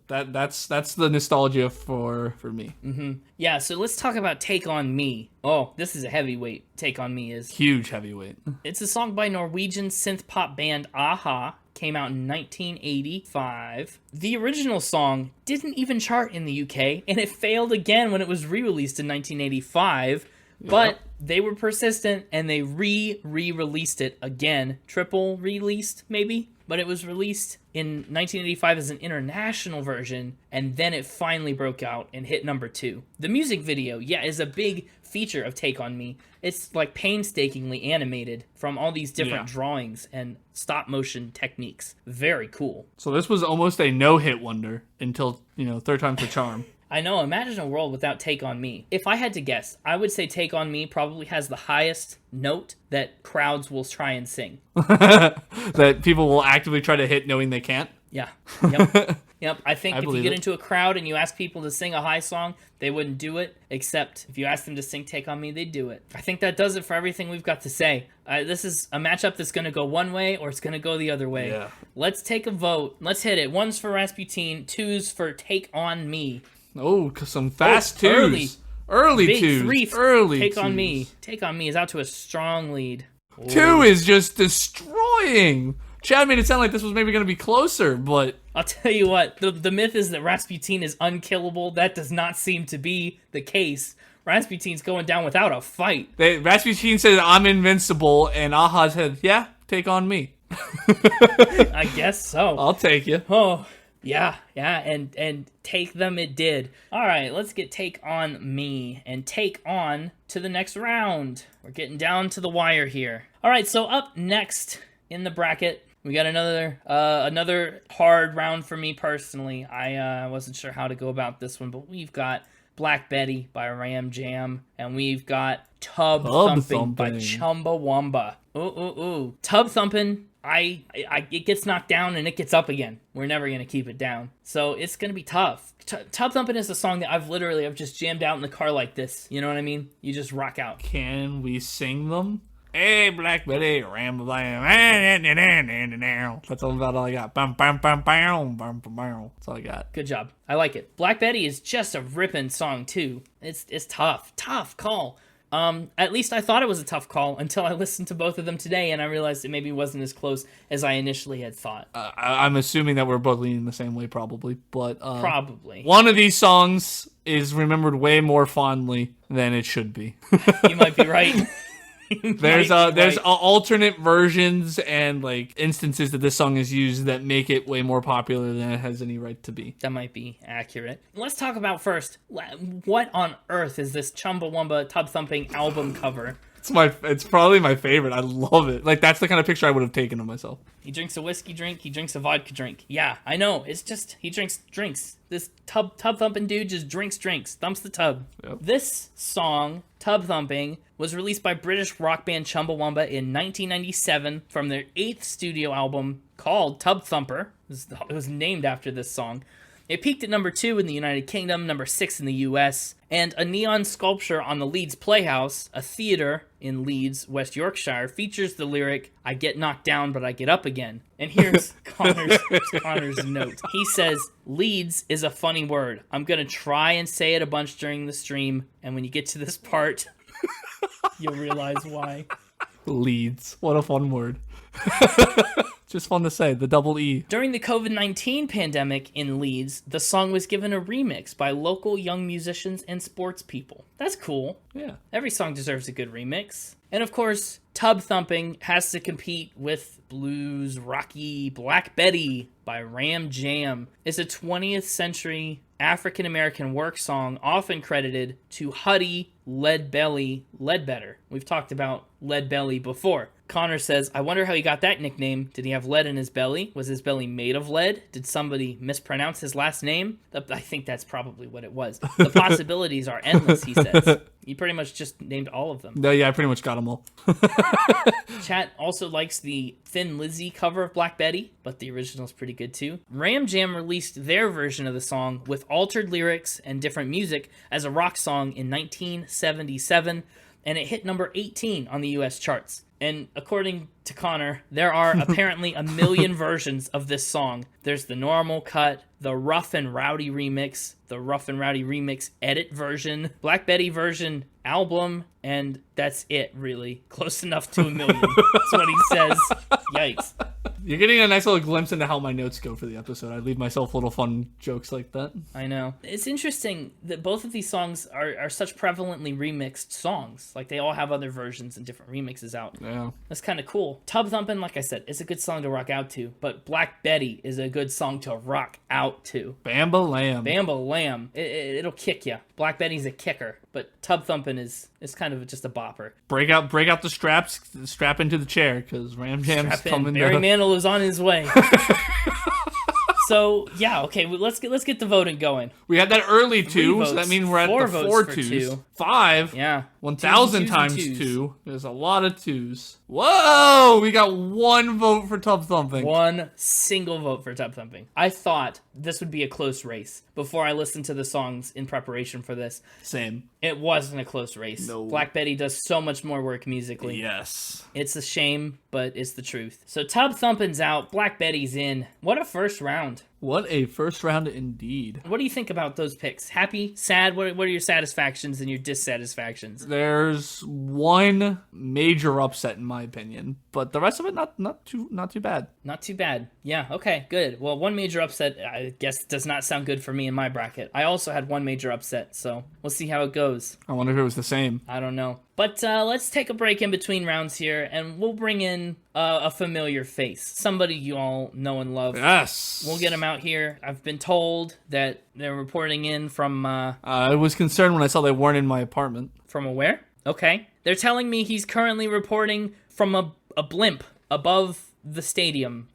that's the nostalgia for me. Mm-hmm. Yeah, so let's talk about Take On Me. Oh, this is a heavyweight. Take On Me is. Huge heavyweight. It's a song by Norwegian synth pop band Aha. Came out in 1985. The original song didn't even chart in the UK, and it failed again when it was re-released in 1985. But they were persistent, and they re-released it again. Triple released, maybe? But it was released in 1985 as an international version, and then it finally broke out and hit number 2. The music video, is a big feature of Take On Me. It's like painstakingly animated from all these different drawings and stop motion techniques. Very cool. So this was almost a no-hit wonder until, third time's the charm. I know, imagine a world without Take On Me. If I had to guess, I would say Take On Me probably has the highest note that crowds will try and sing. That people will actively try to hit knowing they can't? Yeah. Yep. Yep. I think if you get it. into a crowd and you ask people to sing a high song, they wouldn't do it, except if you ask them to sing Take On Me, they'd do it. I think that does it for everything we've got to say. This is a matchup that's going to go one way or it's going to go the other way. Yeah. Let's take a vote. Let's hit it. 1's for Rasputin, 2's for Take On Me. Oh, some fast twos. Early Big twos. 3 Early Take twos. On Me. Take On Me is out to a strong lead. 2 is just destroying. Chad made it sound like this was maybe going to be closer, but... I'll tell you what, the myth is that Rasputin is unkillable. That does not seem to be the case. Rasputin's going down without a fight. Rasputin said, I'm invincible, and Aha said, yeah, take on me. I guess so. I'll take you. Oh, yeah, and take them it did. All right, let's get Take On Me and take on to the next round. We're getting down to the wire here. All right, so up next in the bracket, we got another hard round for me personally. I wasn't sure how to go about this one, but we've got Black Betty by Ram Jam, and we've got Tub Thumping by Chumbawamba. Ooh. Tub Thumping, it gets knocked down and it gets up again. We're never going to keep it down. So it's going to be tough. Tub Thumping is a song that I've just jammed out in the car like this. You know what I mean? You just rock out. Can we sing them? Hey, Black Betty, ramble. That's all I got. That's all I got. Good job. I like it. Black Betty is just a ripping song too. It's tough. Tough call. At least I thought it was a tough call until I listened to both of them today and I realized it maybe wasn't as close as I initially had thought. I'm assuming that we're both leaning the same way probably, but probably. One of these songs is remembered way more fondly than it should be. You might be right. There's alternate versions and like instances that this song is used that make it way more popular than it has any right to be. That might be accurate. Let's talk about first, what on earth is this Chumbawamba Tub Thumping album cover? It's probably my favorite. I love it. Like, that's the kind of picture I would have taken of myself. He drinks a whiskey drink. He drinks a vodka drink. Yeah, I know. It's just, he drinks drinks. This tub thumping dude just drinks, thumps the tub. Yep. This song, Tub Thumping, was released by British rock band Chumbawamba in 1997 from their 8th studio album called Tub Thumper. It was named after this song. It peaked at number 2 in the United Kingdom, number 6 in the US, and a neon sculpture on the Leeds Playhouse, a theater in Leeds, West Yorkshire, features the lyric, "I get knocked down, but I get up again." And here's Connor's note. He says, "Leeds is a funny word. I'm going to try and say it a bunch during the stream, and when you get to this part, you'll realize why." Leeds. What a fun word. Just fun to say, the double E. During the COVID-19 pandemic in Leeds, the song was given a remix by local young musicians and sports people. That's cool. Yeah. Every song deserves a good remix. And of course, Tub Thumping has to compete with blues rocky Black Betty by Ram Jam. It's a 20th century African-American work song often credited to Huddy Leadbelly Ledbetter. We've talked about Leadbelly before. Connor says, "I wonder how he got that nickname. Did he have lead in his belly? Was his belly made of lead? Did somebody mispronounce his last name?" I think that's probably what it was. The possibilities are endless, he says. You pretty much just named all of them. No, yeah, I pretty much got them all. Chat also likes the Thin Lizzy cover of Black Betty, but the original's pretty good too. Ram Jam released their version of the song with altered lyrics and different music as a rock song in 1977, and it hit number 18 on the US charts. And according to Connor, there are apparently a million versions of this song. There's the normal cut, the Rough and Rowdy remix, the Rough and Rowdy remix edit version, Black Betty version album, and that's it, really. Close enough to a million. That's what he says. Yikes. You're getting a nice little glimpse into how my notes go for the episode. I leave myself little fun jokes like that. I know. It's interesting that both of these songs are such prevalently remixed songs. Like, they all have other versions and different remixes out. Yeah. That's kind of cool. Tub Thumpin', like I said, is a good song to rock out to, but Black Betty is a good song to rock out to. Bamba Lamb. Bamba Lamb. It'll kick you. Black Betty's a kicker, but Tub Thumpin' is kind of just a bopper. Break out the straps, strap into the chair, because Ram Jam's coming. Barry Manilow is on his way. So, yeah, okay, let's get the voting going. We had that early 2, so that means we're at the 4 twos. 2. 5. Yeah. 1,000 times 2. There's a lot of 2s. Whoa! We got 1 vote for Tub Thumping. 1 single vote for Tub Thumping. I thought this would be a close race before I listened to the songs in preparation for this. Same. It wasn't a close race. No. Black Betty does so much more work musically. Yes. It's a shame, but it's the truth. So Tub Thumpin's out, Black Betty's in. What a first round. What a first round indeed. What do you think about those picks? Happy? Sad? What are your satisfactions and your dissatisfactions? There's one major upset in my opinion, but the rest of it not too bad. Not too bad. Yeah, okay, good. Well, one major upset, I guess, does not sound good for me in my bracket. I also had one major upset, so we'll see how it goes. I wonder if it was the same. I don't know. But let's take a break in between rounds here, and we'll bring in a familiar face. Somebody you all know and love. Yes. We'll get him out here. I've been told that they're reporting in from... I was concerned when I saw they weren't in my apartment. From a where? Okay. They're telling me he's currently reporting from a blimp above the stadium.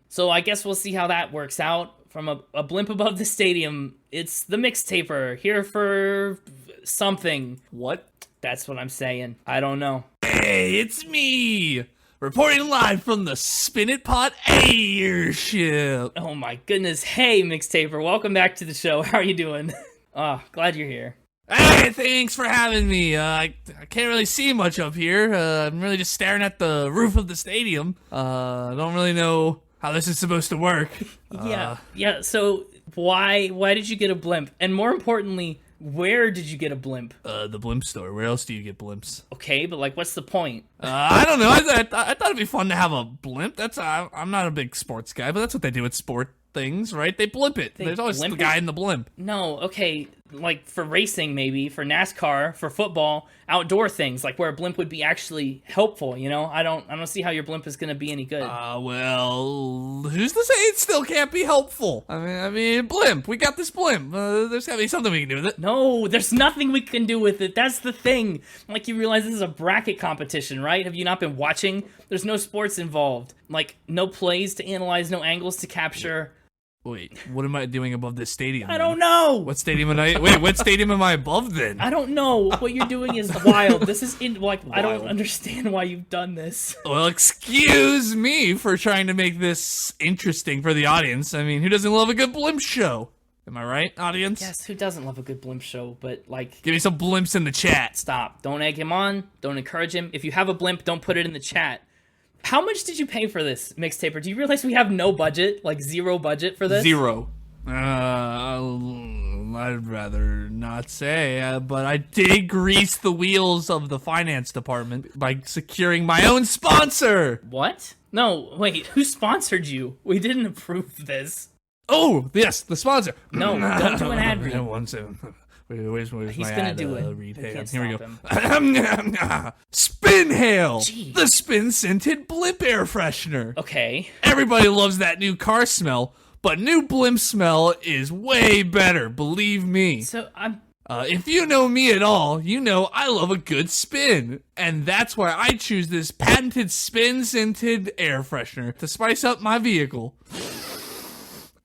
So I guess we'll see how that works out. From a blimp above the stadium, it's the Mixtaper, here for something. What? That's what I'm saying. I don't know. Hey, it's me! Reporting live from the Spin It Pot airship. Oh my goodness. Hey, Mixtaper. Welcome back to the show. How are you doing? Glad you're here. Hey, thanks for having me. I can't really see much up here. I'm really just staring at the roof of the stadium. I don't really know how this is supposed to work. Yeah. So why did you get a blimp? And more importantly, where did you get a blimp? The blimp store. Where else do you get blimps? Okay, but like, what's the point? I don't know. I thought it'd be fun to have a blimp. I'm not a big sports guy, but that's what they do with sport things, right? They blimp it. There's always the guy in the blimp. No, okay. like for racing, maybe for NASCAR, for football, outdoor things, like where a blimp would be actually helpful. You know, I don't see how your blimp is going to be any good. Well, who's to say it still can't be helpful? I mean, blimp. We got this blimp. There's gotta be something we can do with it. No, there's nothing we can do with it. That's the thing. Like, you realize this is a bracket competition, right? Have you not been watching? There's no sports involved. Like, no plays to analyze, no angles to capture. Wait, what am I doing above this stadium? I don't know. What stadium am I? Wait, what stadium am I above then? I don't know. What you're doing is wild. This is I don't understand why you've done this. Well, excuse me for trying to make this interesting for the audience. I mean, who doesn't love a good blimp show? Am I right, audience? Yes, who doesn't love a good blimp show? But, like... Give me some blimps in the chat. Stop. Don't egg him on. Don't encourage him. If you have a blimp, don't put it in the chat. How much did you pay for this, Mixtaper? Do you realize we have no budget? Like, zero budget for this? Zero. I'd rather not say, but I did grease the wheels of the finance department by securing my own sponsor. What? No, wait. Who sponsored you? We didn't approve this. Oh, yes, the sponsor. No, don't do an ad read. One second. Where's He's my gonna ad, do it. read? We can't Here we stop go. him. Spin Hail, Jeez. the spin-scented blimp air freshener. Okay. Everybody loves that new car smell, but new blimp smell is way better, believe me. So, If you know me at all, you know I love a good spin. And that's why I choose this patented spin-scented air freshener to spice up my vehicle.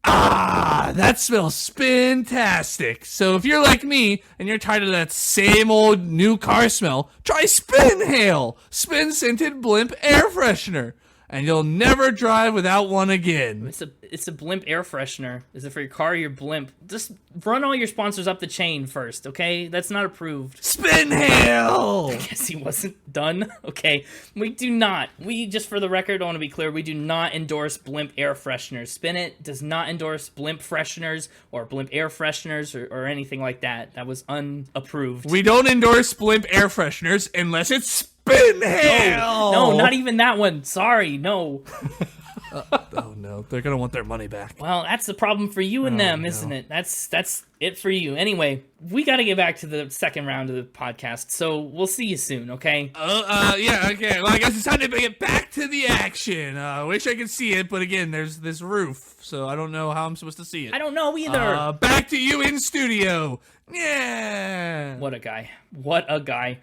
Ah, that smells spin-tastic. So if you're like me and you're tired of that same old new car smell, try Spin Hail, spin-scented blimp air freshener. And you'll never drive without one again. It's a blimp air freshener. Is it for your car or your blimp? Just run all your sponsors up the chain first, okay? That's not approved. Spin Hail! I guess he wasn't done. Okay. We just for the record, I want to be clear, we do not endorse blimp air fresheners. Spin It does not endorse blimp fresheners or blimp air fresheners or anything like that. That was unapproved. We don't endorse blimp air fresheners unless it's Spin Hail! No, not even that one. Sorry, no. Oh no, they're gonna want their money back. Well, that's the problem for you and them, isn't it? That's it for you. Anyway, we got to get back to the second round of the podcast, so we'll see you soon, okay? Yeah, okay. Well, I guess it's time to get back to the action. Wish I could see it, but again, there's this roof, so I don't know how I'm supposed to see it. I don't know either. Back to you in studio. Yeah. What a guy. What a guy.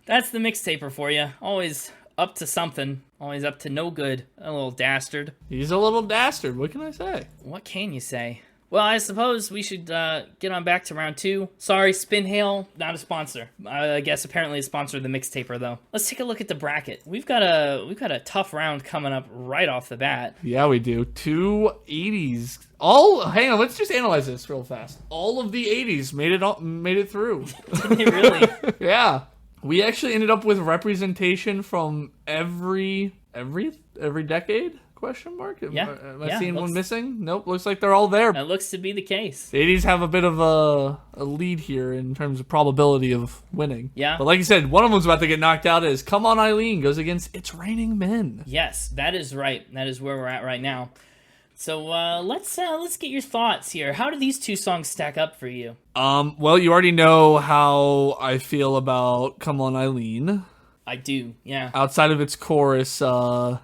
That's the Mixtaper for you. Always up to something. Always up to no good. A little dastard. He's a little dastard. What can I say? What can you say? Well, I suppose we should get on back to round 2. Sorry, Spin Hail, not a sponsor. I guess apparently a sponsor of the Mixtaper, though. Let's take a look at the bracket. We've got a tough round coming up right off the bat. Yeah, we do. 2 80s. Hang on, let's just analyze this real fast. All of the 80s made it through. Didn't they really? Yeah. We actually ended up with representation from every decade? Question mark? Am I seeing one missing? Nope, looks like they're all there. That looks to be the case. The 80s have a bit of a lead here in terms of probability of winning. Yeah. But like you said, one of them's about to get knocked out is Come On Eileen goes against It's Raining Men. Yes, that is right. That is where we're at right now. So let's get your thoughts here. How do these two songs stack up for you? Well, you already know how I feel about Come On Eileen. I do, yeah. Outside of its chorus, I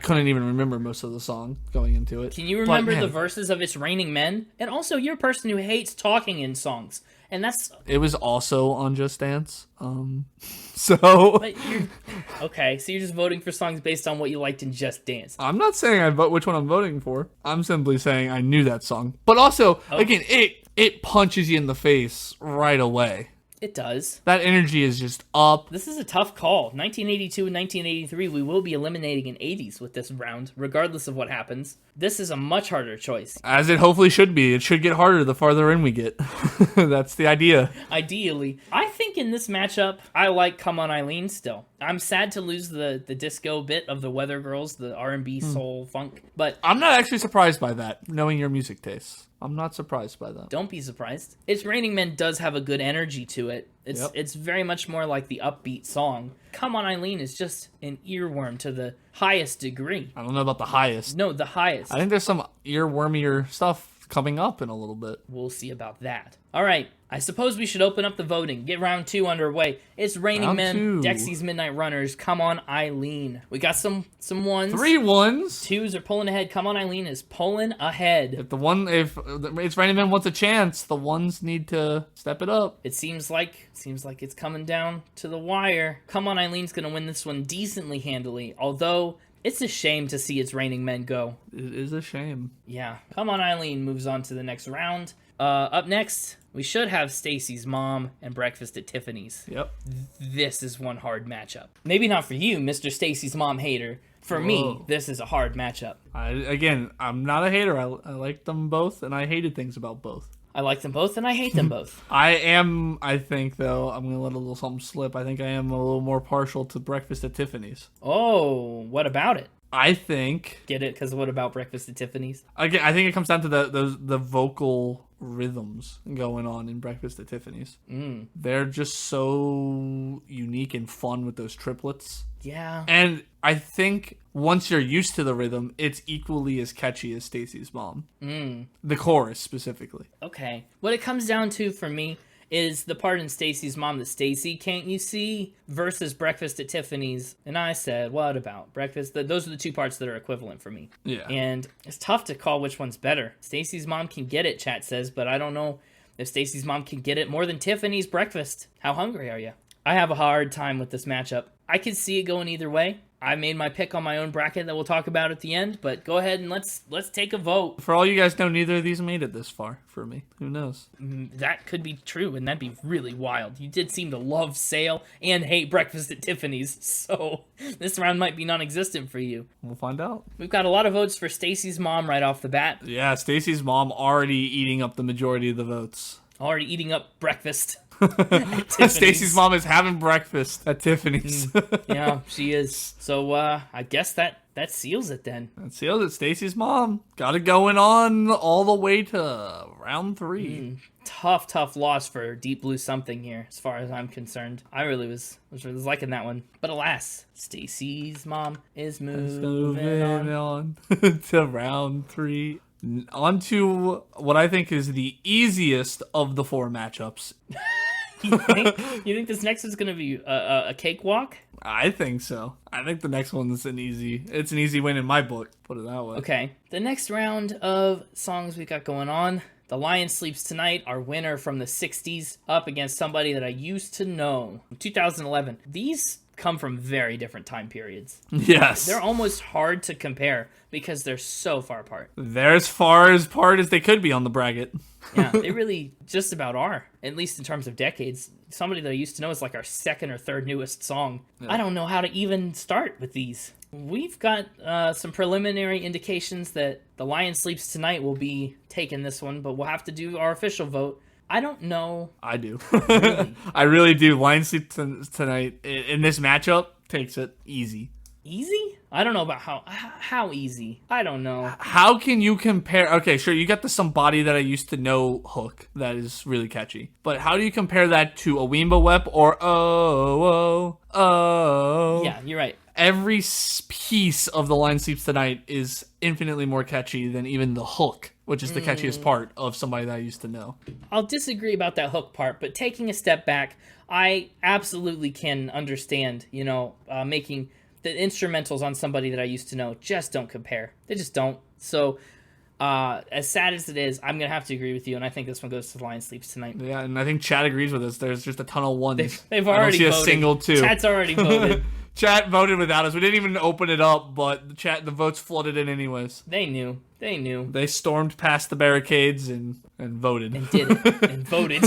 couldn't even remember most of the song going into it. Can you remember the verses of It's Raining Men? And also, you're a person who hates talking in songs. And that's... It was also on Just Dance. So... Okay, so you're just voting for songs based on what you liked in Just Dance. I'm not saying I vote which one I'm voting for. I'm simply saying I knew that song. But also, again, it punches you in the face right away. It does. That energy is just up. This is a tough call. 1982 and 1983, we will be eliminating an 80s with this round, regardless of what happens. This is a much harder choice. As it hopefully should be. It should get harder the farther in we get. That's the idea. Ideally. I think in this matchup, I like Come On Eileen still. I'm sad to lose the disco bit of the Weather Girls, the R&B, soul, funk, but... I'm not actually surprised by that, knowing your music tastes. I'm not surprised by that. Don't be surprised. It's Raining Men does have a good energy to it. It's very much more like the upbeat song. Come On Eileen is just an earworm to the highest degree. I don't know about the highest. No, the highest. I think there's some earwormier stuff coming up in a little bit. We'll see about that. All right. I suppose we should open up the voting. Get round 2 underway. It's Raining Round Men, 2. Dexy's Midnight Runners, Come On Eileen. We got some ones. 3 ones. 2s are pulling ahead. Come On Eileen is pulling ahead. If it's Raining Men wants a chance, the ones need to step it up. It seems like it's coming down to the wire. Come On Eileen's gonna win this one decently handily, although it's a shame to see It's Raining Men go. It is a shame. Yeah. Come On Eileen moves on to the next round. Up next, we should have Stacy's Mom and Breakfast at Tiffany's. Yep. This is one hard matchup. Maybe not for you, Mr. Stacy's Mom hater. For me, this is a hard matchup. I'm not a hater. I like them both, and I hated things about both. I like them both, and I hate them both. I think, though, I'm going to let a little something slip. I think I am a little more partial to Breakfast at Tiffany's. Oh, what about it? I think... Get it? Because what about Breakfast at Tiffany's? Again, I think it comes down to the vocal rhythms going on in Breakfast at Tiffany's. They're just so unique and fun with those triplets. Yeah. And I think once you're used to the rhythm, it's equally as catchy as Stacy's Mom. The chorus, specifically. Okay. What it comes down to for me is the part in Stacy's Mom that Stacy can't you see versus Breakfast at Tiffany's. And I said, what about Breakfast? Those are the 2 parts that are equivalent for me. Yeah. And it's tough to call which one's better. Stacy's Mom can get it, chat says, but I don't know if Stacy's Mom can get it more than Tiffany's Breakfast. How hungry are you? I have a hard time with this matchup. I could see it going either way. I made my pick on my own bracket that we'll talk about at the end, but go ahead and let's take a vote. For all you guys know, neither of these made it this far for me. Who knows? That could be true, and that'd be really wild. You did seem to love Sale and hate Breakfast at Tiffany's, so this round might be non-existent for you. We'll find out. We've got a lot of votes for Stacy's Mom right off the bat. Yeah, Stacy's Mom already eating up the majority of the votes. Already eating up breakfast. Stacy's Mom is having breakfast at Tiffany's. Yeah, she is. So I guess that seals it then. That seals it. Stacy's Mom got it going on all the way to round 3. Tough loss for Deep Blue Something here, as far as I'm concerned. I really was liking that one. But alas, Stacy's Mom is moving on to round 3. On to what I think is the easiest of the 4 matchups. You think this next is going to be a cakewalk? I think so. I think the next one's an easy win in my book. Put it that way. Okay. The next round of songs we got going on. The Lion Sleeps Tonight, our winner from the 60s, up against somebody that I used to know. 2011. These come from very different time periods. Yes. They're almost hard to compare because they're so far apart. They're as far apart as they could be on the bracket. Yeah, they really just about are, at least in terms of decades. Somebody that I used to know is like our 2nd or 3rd newest song. Yeah. I don't know how to even start with these. We've got some preliminary indications that The Lion Sleeps Tonight will be taking this one, but we'll have to do our official vote. I don't know. I do. Really? I really do. Lion Sleeps Tonight in this matchup takes it easy. Easy? I don't know about how easy. I don't know. How can you compare? Okay, sure, you got the Somebody That I Used to Know hook that is really catchy. But how do you compare that to a Weemba Wep or oh? Yeah, you're right. Every piece of The Lion Sleeps Tonight is infinitely more catchy than even the hook, which is the catchiest part of Somebody That I Used to Know. I'll disagree about that hook part, but taking a step back, I absolutely can understand, making the instrumentals on Somebody That I Used to Know just don't compare. They just don't. So, as sad as it is, I'm going to have to agree with you, and I think this one goes to The Lion Sleeps Tonight. Yeah, and I think Chad agrees with us. There's just a ton of ones. They've already voted. I don't see a single 2. Chat's already voted. Chat voted without us. We didn't even open it up, but the votes flooded in anyways. They knew. They stormed past the barricades and voted. And did it. And voted.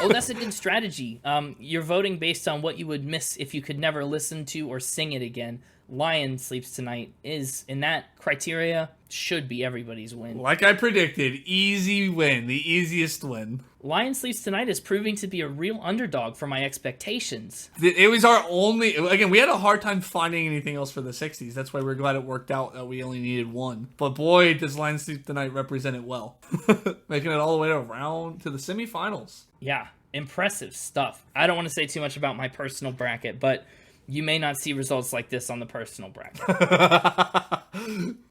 Oh, that's a good strategy. You're voting based on what you would miss if you could never listen to or sing it again. Lion Sleeps Tonight is, in that criteria, should be everybody's win. Like I predicted, easy win. The easiest win. Lion Sleeps Tonight is proving to be a real underdog for my expectations. It was our only... Again, we had a hard time finding anything else for the 60s. That's why we're glad it worked out that we only needed one. But boy, does Lion Sleeps Tonight represent it well. Making it all the way to the semifinals. Yeah, impressive stuff. I don't want to say too much about my personal bracket, but you may not see results like this on the personal bracket.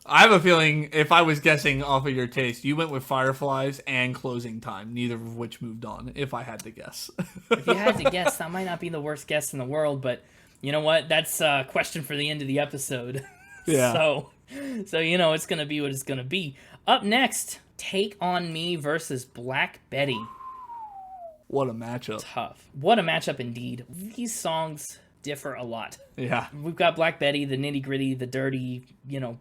I have a feeling if I was guessing off of your taste, you went with Fireflies and Closing Time, neither of which moved on, if I had to guess. If you had to guess, that might not be the worst guess in the world, but you know what? That's a question for the end of the episode. Yeah. So it's going to be what it's going to be. Up next, Take On Me versus Black Betty. What a matchup. Tough. What a matchup indeed. These songs differ a lot. Yeah. We've got Black Betty, the nitty-gritty, the dirty,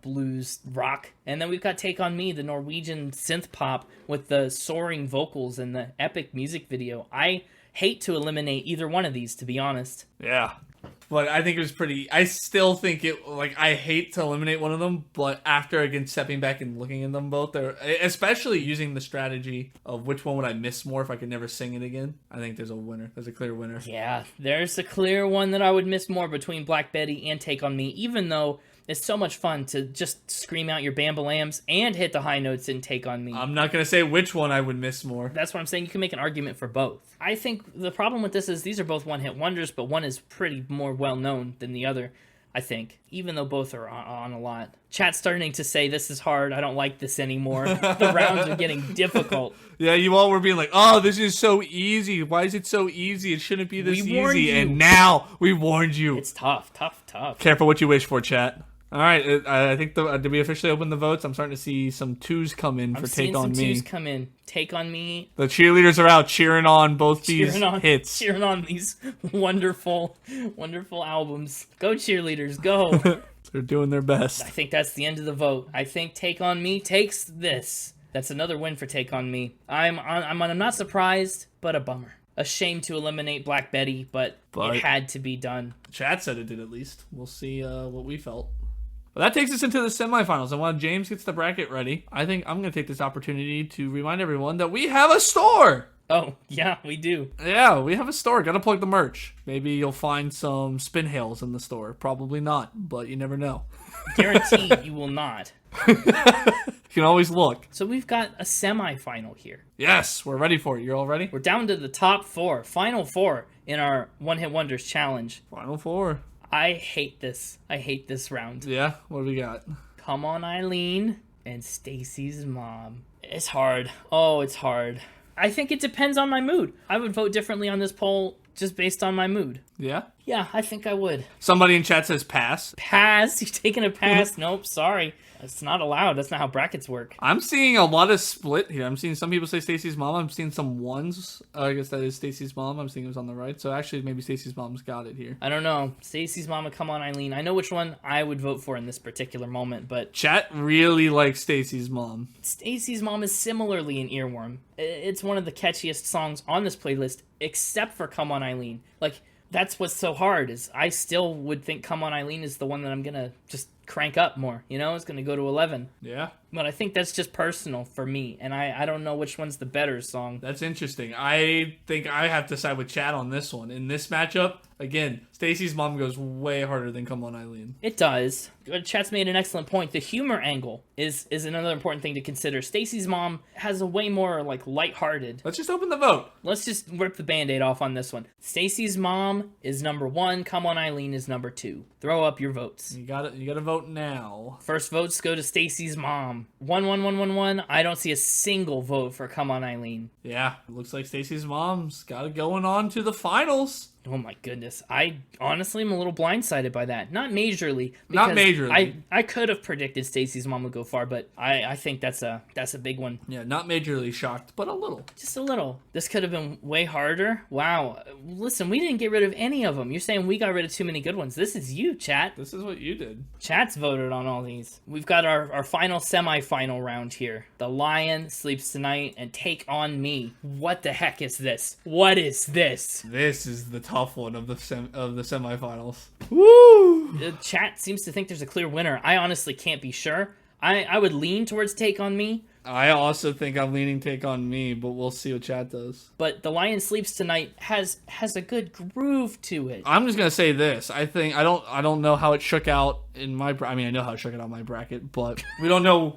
blues rock. And then we've got Take On Me, the Norwegian synth pop with the soaring vocals and the epic music video. I hate to eliminate either one of these, to be honest. Yeah. But I think it was I still think I hate to eliminate one of them, but after, again, stepping back and looking at them both, they're, especially using the strategy of which one would I miss more if I could never sing it again, I think there's a winner. There's a clear winner. Yeah, there's a clear one that I would miss more between Black Betty and Take On Me, even though it's so much fun to just scream out your bambalams and hit the high notes and Take On Me. I'm not going to say which one I would miss more. That's what I'm saying. You can make an argument for both. I think the problem with this is these are both one-hit wonders, but one is pretty more well-known than the other, I think, even though both are on a lot. Chat's starting to say, this is hard, I don't like this anymore. The rounds are getting difficult. Yeah, you all were being like, oh, this is so easy. Why is it so easy? It shouldn't be this easy. And now we warned you. It's tough. Careful what you wish for, chat. All right, I think did we officially open the votes? I'm starting to see some twos come in for Take On Me. Twos come in. Take On Me. The cheerleaders are out cheering on both these hits. Cheering on these wonderful, wonderful albums. Go cheerleaders, go. They're doing their best. I think that's the end of the vote. I think Take On Me takes this. That's another win for Take On Me. I'm not surprised, but a bummer. A shame to eliminate Black Betty, but it had to be done. Chat said it did at least. We'll see what we felt. Well, that takes us into the semifinals, and while James gets the bracket ready, I think I'm going to take this opportunity to remind everyone that we have a store! Oh, yeah, we do. Yeah, we have a store. Gotta plug the merch. Maybe you'll find some spin hails in the store. Probably not, but you never know. Guaranteed you will not. You can always look. So we've got a semifinal here. Yes, we're ready for it. You're all ready? We're down to the top four, final four in our One Hit Wonders challenge. Final four. I hate this. I hate this round. Yeah? What do we got? Come On Eileen and Stacy's Mom. It's hard. Oh, it's hard. I think it depends on my mood. I would vote differently on this poll just based on my mood. Yeah? Yeah, I think I would. Somebody in chat says pass. Pass? You're taking a pass? Nope, sorry. It's not allowed. That's not how brackets work. I'm seeing a lot of split here. I'm seeing some people say Stacy's mom. I'm seeing some ones. I guess that is Stacy's mom. I'm seeing it was on the right. So actually, maybe Stacy's mom's got it here. I don't know. Stacy's mom, Come On Eileen. I know which one I would vote for in this particular moment, but chat really likes Stacy's mom. Stacy's Mom is similarly an earworm. It's one of the catchiest songs on this playlist, except for Come On Eileen. Like, that's what's so hard, is I still would think Come On Eileen is the one that I'm gonna just crank up more, it's gonna go to 11. Yeah, but I think that's just personal for me, and I don't know which one's the better song. That's interesting. I think I have to side with Chad on this one. In this matchup, again, Stacy's mom goes way harder than Come On Eileen. It does. Chat's made an excellent point. The humor angle is another important thing to consider. Stacy's mom has a way more lighthearted. Let's just open the vote. Let's just rip the Band-Aid off on this one. Stacy's Mom is number 1. Come On Eileen is number 2. Throw up your votes. You gotta vote now. First votes go to Stacy's Mom. 1-1-1-1-1. I don't see a single vote for Come On Eileen. Yeah, it looks like Stacy's mom's got it going on to the finals. Oh my goodness. I honestly am a little blindsided by that. Not majorly. Not majorly. I could have predicted Stacy's mom would go far, but I think that's a big one. Yeah, not majorly shocked, but a little. Just a little. This could have been way harder. Wow. Listen, we didn't get rid of any of them. You're saying we got rid of too many good ones. This is you, chat. This is what you did. Chat's voted on all these. We've got our final semi-final round here. The Lion Sleeps Tonight and Take On Me. What the heck is this? What is this? This is the tough one of the semifinals. Woo! The chat seems to think there's a clear winner. I honestly can't be sure. I would lean towards Take On Me. I also think I'm leaning Take On Me, but we'll see what chat does. But The Lion Sleeps Tonight has a good groove to it. I'm just gonna say this. I don't know how it shook out in my, I mean, I know how I shook it on my bracket, but we don't know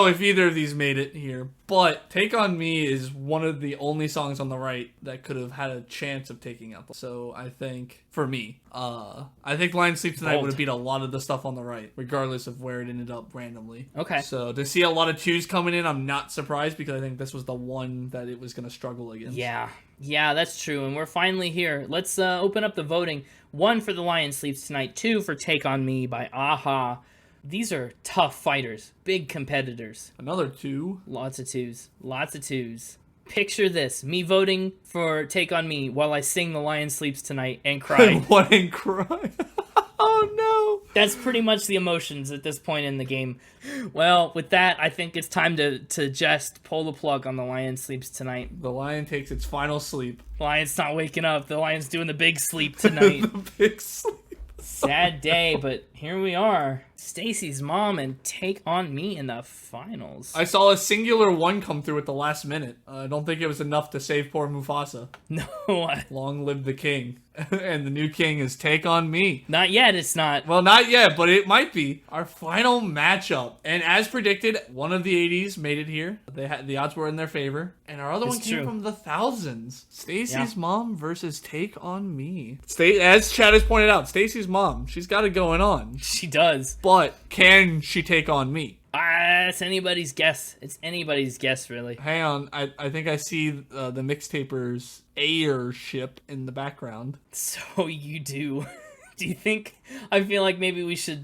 if either of these made it here. But Take On Me is one of the only songs on the right that could have had a chance of taking out. So I think, for me, I think Lion Sleep Tonight would have beat a lot of the stuff on the right, regardless of where it ended up randomly. Okay. So to see a lot of 2s coming in, I'm not surprised, because I think this was the one that it was going to struggle against. Yeah, that's true. And we're finally here. Let's open up the voting. 1 for The Lion Sleeps Tonight, 2 for Take On Me by Aha. These are tough fighters, big competitors. Another 2. Lots of 2s. Picture this, me voting for Take On Me while I sing The Lion Sleeps Tonight and cry. What, and cry? Oh no! That's pretty much the emotions at this point in the game. Well, with that, I think it's time to just pull the plug on The Lion Sleeps Tonight. The lion takes its final sleep. The lion's not waking up. The lion's doing the big sleep tonight. The big sleep. Sad day, but here we are. Stacy's mom and Take On Me in the finals. I saw a singular 1 come through at the last minute. I don't think it was enough to save poor Mufasa. No. Long live the king. And the new king is Take On Me. Not yet, it's not. Well, not yet, but it might be. Our final matchup. And as predicted, one of the 80s made it here. The odds were in their favor. And our other one came from the thousands. Stacy's mom versus Take On Me. As Chad has pointed out, Stacy's mom, she's got it going on. She does. But can she take on me? It's anybody's guess. It's anybody's guess, really. Hang on, I think I see the Mixtaper's airship in the background. So you do. Do you think? I feel like maybe we should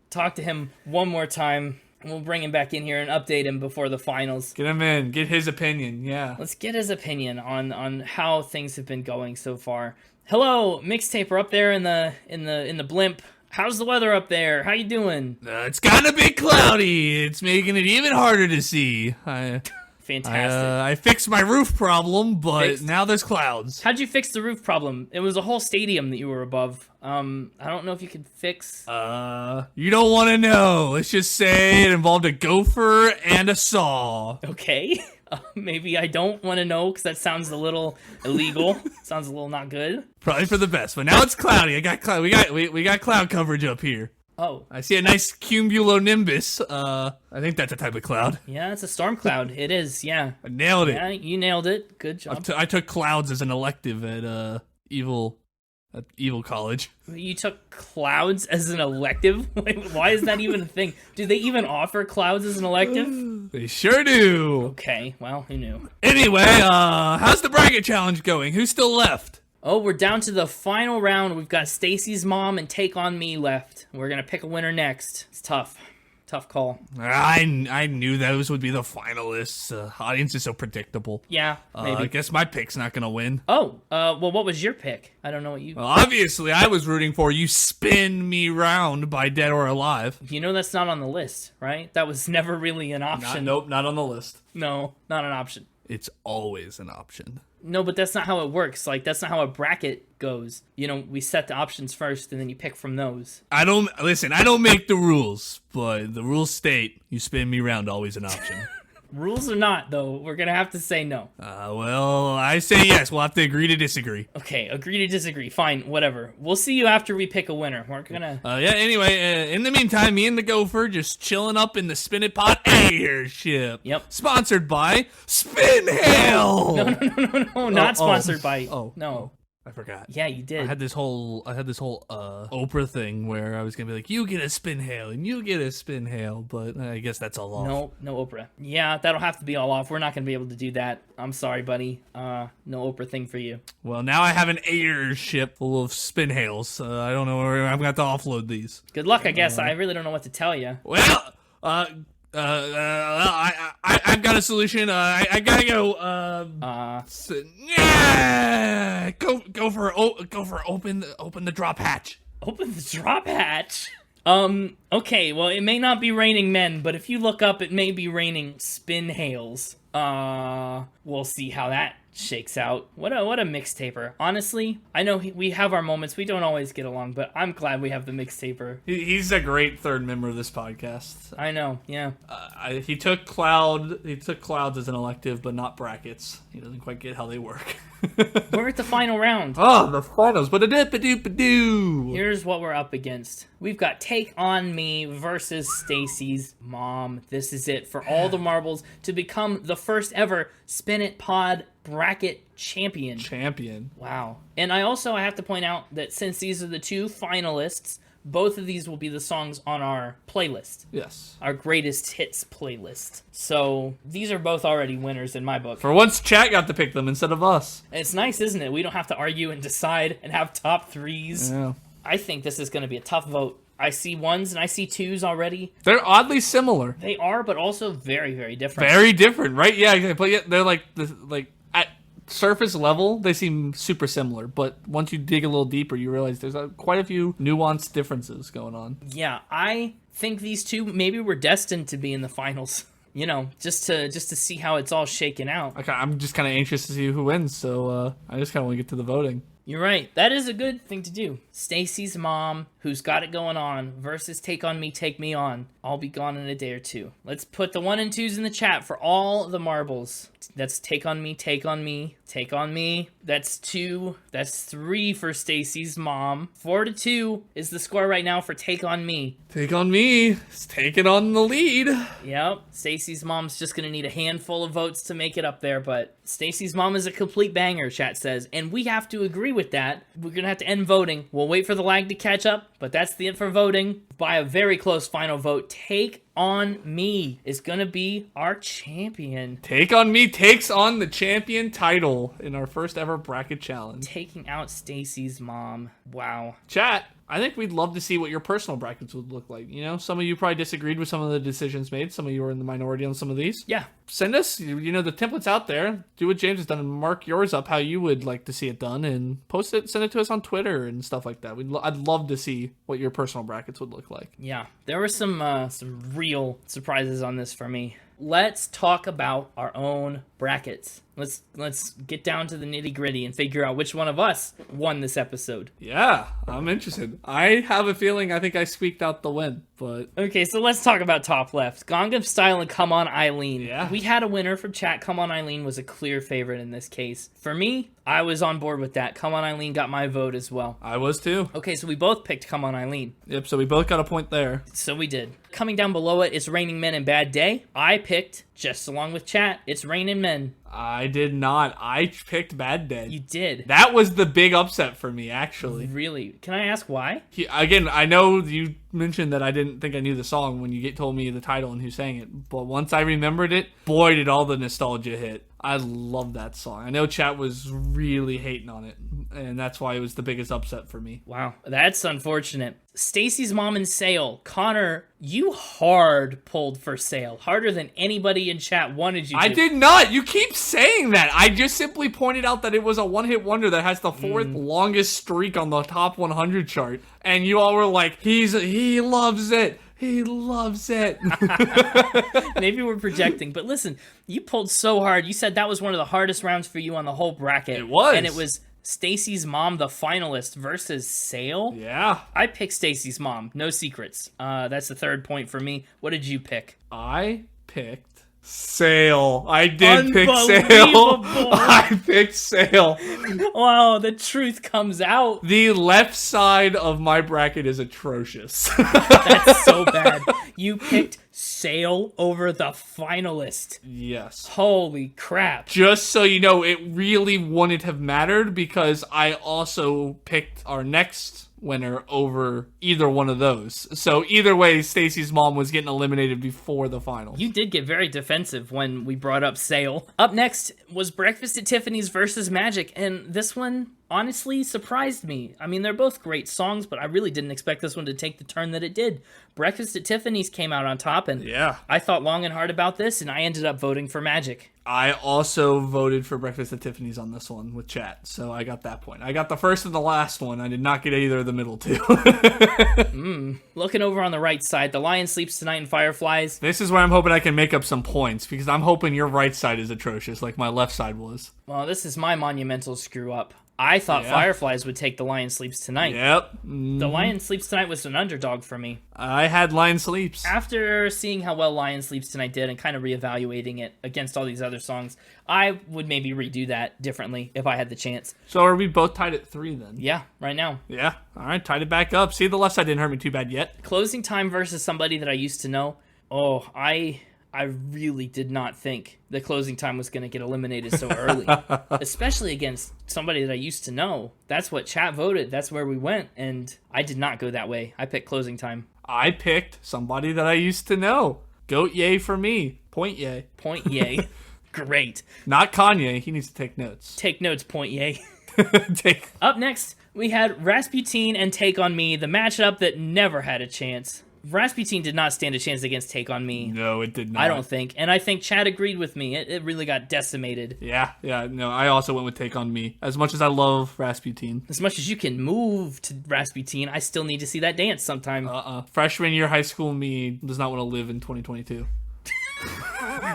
talk to him one more time. We'll bring him back in here and update him before the finals. Get him in. Get his opinion. Yeah. Let's get his opinion on how things have been going so far. Hello, Mixtaper up there in the blimp. How's the weather up there? How you doing? It's gotten a bit cloudy. It's making it even harder to see. Fantastic. I fixed my roof problem, but now there's clouds. How'd you fix the roof problem? It was a whole stadium that you were above. I don't know if you could fix... You don't want to know. Let's just say it involved a gopher and a saw. Okay. Maybe I don't want to know, because that sounds a little illegal. Sounds a little not good. Probably for the best, but now it's cloudy. We got cloud coverage up here. Oh. I see a nice cumulonimbus. I think that's a type of cloud. Yeah, it's a storm cloud. It is, yeah. I nailed it. Yeah, you nailed it. Good job. I took clouds as an elective at Evil College. You took clouds as an elective? Wait, why is that even a thing? Do they even offer clouds as an elective? They sure do. Okay, well, who knew? Anyway, how's the bracket challenge going? Who's still left? Oh, we're down to the final round. We've got Stacy's mom and Take On Me left. We're gonna pick a winner next. It's tough. Tough call. I knew those would be the finalists. Audience is so predictable. Yeah, maybe. I guess my pick's not gonna win. Oh, well, what was your pick? I don't know what you... Well, obviously, I was rooting for You Spin Me Round by Dead or Alive. You know that's not on the list, right? That was never really an option. Nope, not on the list. No, not an option. It's always an option. No, but that's not how it works. Like, that's not how a bracket goes. You know, we set the options first, and then you pick from those. I don't make the rules, but the rules state You Spin Me Round, always an option. Rules or not, though, we're gonna have to say no. Well, I say yes. We'll have to agree to disagree. Okay, agree to disagree. Fine, whatever. We'll see you after we pick a winner. We're gonna... Anyway, in the meantime, me and the gopher just chilling up in the Spin It Pot airship. Yep. Sponsored by Spin Hail! No, not sponsored by... No. I forgot. Yeah, you did. I had this whole Oprah thing where I was gonna be like, you get a spin hail and you get a spin hail, but I guess that's all off. No Oprah. Yeah, that'll have to be all off. We're not gonna be able to do that. I'm sorry, buddy. No Oprah thing for you. Well, now I have an airship full of spin hails. I don't know where I'm gonna have to offload these. Good luck, I guess. I really don't know what to tell you. Well, I've got a solution. I gotta go. Go for open the drop hatch. Open the drop hatch. Okay. Well, it may not be raining men, but if you look up, it may be raining spin hails. We'll see how that shakes out. What a mixtaper. Honestly, I know we have our moments. We don't always get along, but I'm glad we have the mixtaper. He's a great third member of this podcast. I know, yeah. He took clouds as an elective, but not brackets. He doesn't quite get how they work. We're at the final round. Oh, the finals. Ba-da-dip-a-doop-a-doo. Here's what we're up against. We've got Take On Me versus Stacy's mom. This is it for all the marbles to become the first ever Spin It Pod bracket champion. Wow. And I have to point out that since these are the two finalists, both of these will be the songs on our playlist. Yes. Our greatest hits playlist. So these are both already winners in my book. For once, chat got to pick them instead of us. It's nice, isn't it? We don't have to argue and decide and have top threes. Yeah. I think this is going to be a tough vote. I see ones and I see twos already. They're oddly similar. They are, but also very, very different. Very different, right? Yeah, but yet they're like at surface level, they seem super similar. But once you dig a little deeper, you realize there's quite a few nuanced differences going on. Yeah, I think these two maybe were destined to be in the finals. You know, just to see how it's all shaken out. Okay, I'm just kind of anxious to see who wins, so I just kind of want to get to the voting. You're right. That is a good thing to do. Stacy's mom, who's got it going on, versus Take On Me, Take Me On. I'll be gone in a day or two. Let's put the 1 and 2s in the chat for all the marbles. That's Take On Me, Take On Me, Take On Me. That's 2. That's 3 for Stacy's mom. 4-2 is the score right now for Take On Me. Take On Me. It's taking on the lead. Yep. Stacy's mom's just going to need a handful of votes to make it up there, but Stacy's mom is a complete banger, chat says, and we have to agree with that. We're going to have to end voting. We'll wait for the lag to catch up, but that's the end for voting. By a very close final vote, Take On Me is going to be our champion. Take On Me takes on the champion title in our first ever bracket challenge. Taking out Stacy's mom. Wow. Chat, I think we'd love to see what your personal brackets would look like. You know, some of you probably disagreed with some of the decisions made. Some of you were in the minority on some of these. Yeah. Send us, you know, the templates out there. Do what James has done and mark yours up how you would like to see it done and post it, send it to us on Twitter and stuff like that. I'd love to see what your personal brackets would look like. Yeah. There were some real surprises on this for me. Let's talk about our own brackets. Let's get down to the nitty-gritty and figure out which one of us won this episode. Yeah, I'm interested. I have a feeling I think I squeaked out the win, but... Okay, so let's talk about top left. Gangnam Style and Come On Eileen. Yeah. We had a winner from chat. Come On Eileen was a clear favorite in this case. For me, I was on board with that. Come On Eileen got my vote as well. I was too. Okay, so we both picked Come On Eileen. Yep, so we both got a point there. So we did. Coming down below it is Raining Men and Bad Day. I picked, just along with chat, it's Raining Men. I did not. I picked Bad Day. You did. That was the big upset for me, actually. Really? Can I ask why? Again, I know you mentioned that I didn't think I knew the song when you told me the title and who sang it, but once I remembered it, boy, did all the nostalgia hit. I love that song. I know chat was really hating on it, and that's why it was the biggest upset for me. Wow, that's unfortunate. Stacy's mom and Sale. Connor, you hard pulled for Sale. Harder than anybody in chat wanted you to. I did not. You keep saying that. I just simply pointed out that it was a one-hit wonder that has the fourth longest streak on the top 100 chart. And you all were like, he loves it. He loves it. Maybe we're projecting. But listen, you pulled so hard. You said that was one of the hardest rounds for you on the whole bracket. It was. And it was Stacy's mom, the finalist, versus Sale. Yeah. I picked Stacy's mom. No secrets. That's the third point for me. What did you pick? I picked Sale. I did pick Sale. I picked Sale. Wow, the truth comes out. The left side of my bracket is atrocious. That's so bad. You picked Sale over the finalist. Yes. Holy crap. Just so you know, it really wouldn't have mattered because I also picked our next winner over either one of those. So either way, Stacy's mom was getting eliminated before the finals. You did get very defensive when we brought up Sale. Up next was Breakfast at Tiffany's versus Magic, and this one honestly surprised me. I mean, they're both great songs, but I really didn't expect this one to take the turn that it did. Breakfast at Tiffany's came out on top, and Yeah. I thought long and hard about this, and I ended up voting for Magic. I also voted for Breakfast at Tiffany's on this one with chat, so I got that point. I got the first and the last one. I did not get either of the middle two. Looking over on the right side, The Lion Sleeps Tonight and Fireflies. This is where I'm hoping I can make up some points, because I'm hoping your right side is atrocious, like my left side was. Well, this is my monumental screw up. I thought Fireflies would take The Lion Sleeps Tonight. Yep. The Lion Sleeps Tonight was an underdog for me. I had Lion Sleeps. After seeing how well Lion Sleeps Tonight did and kind of reevaluating it against all these other songs, I would maybe redo that differently if I had the chance. So are we both tied at 3 then? Yeah, right now. Yeah. All right, tied it back up. See, the left side didn't hurt me too bad yet. Closing Time versus Somebody That I Used to Know. Oh, I really did not think the Closing Time was going to get eliminated so early, especially against Somebody That I Used to Know. That's what chat voted. That's where we went, and I did not go that way. I picked Closing Time. I picked Somebody That I Used to Know. Goat yay for me. Point yay. Point yay. Great. Not Kanye. He needs to take notes. Take notes, point yay. Take. Up next, we had Rasputin and Take On Me, the matchup that never had a chance. Rasputin did not stand a chance against Take On Me. No, it did not. I don't think. And I think Chad agreed with me. It really got decimated. Yeah. No, I also went with Take On Me. As much as I love Rasputin. As much as you can move to Rasputin, I still need to see that dance sometime. Freshman year high school me does not want to live in 2022.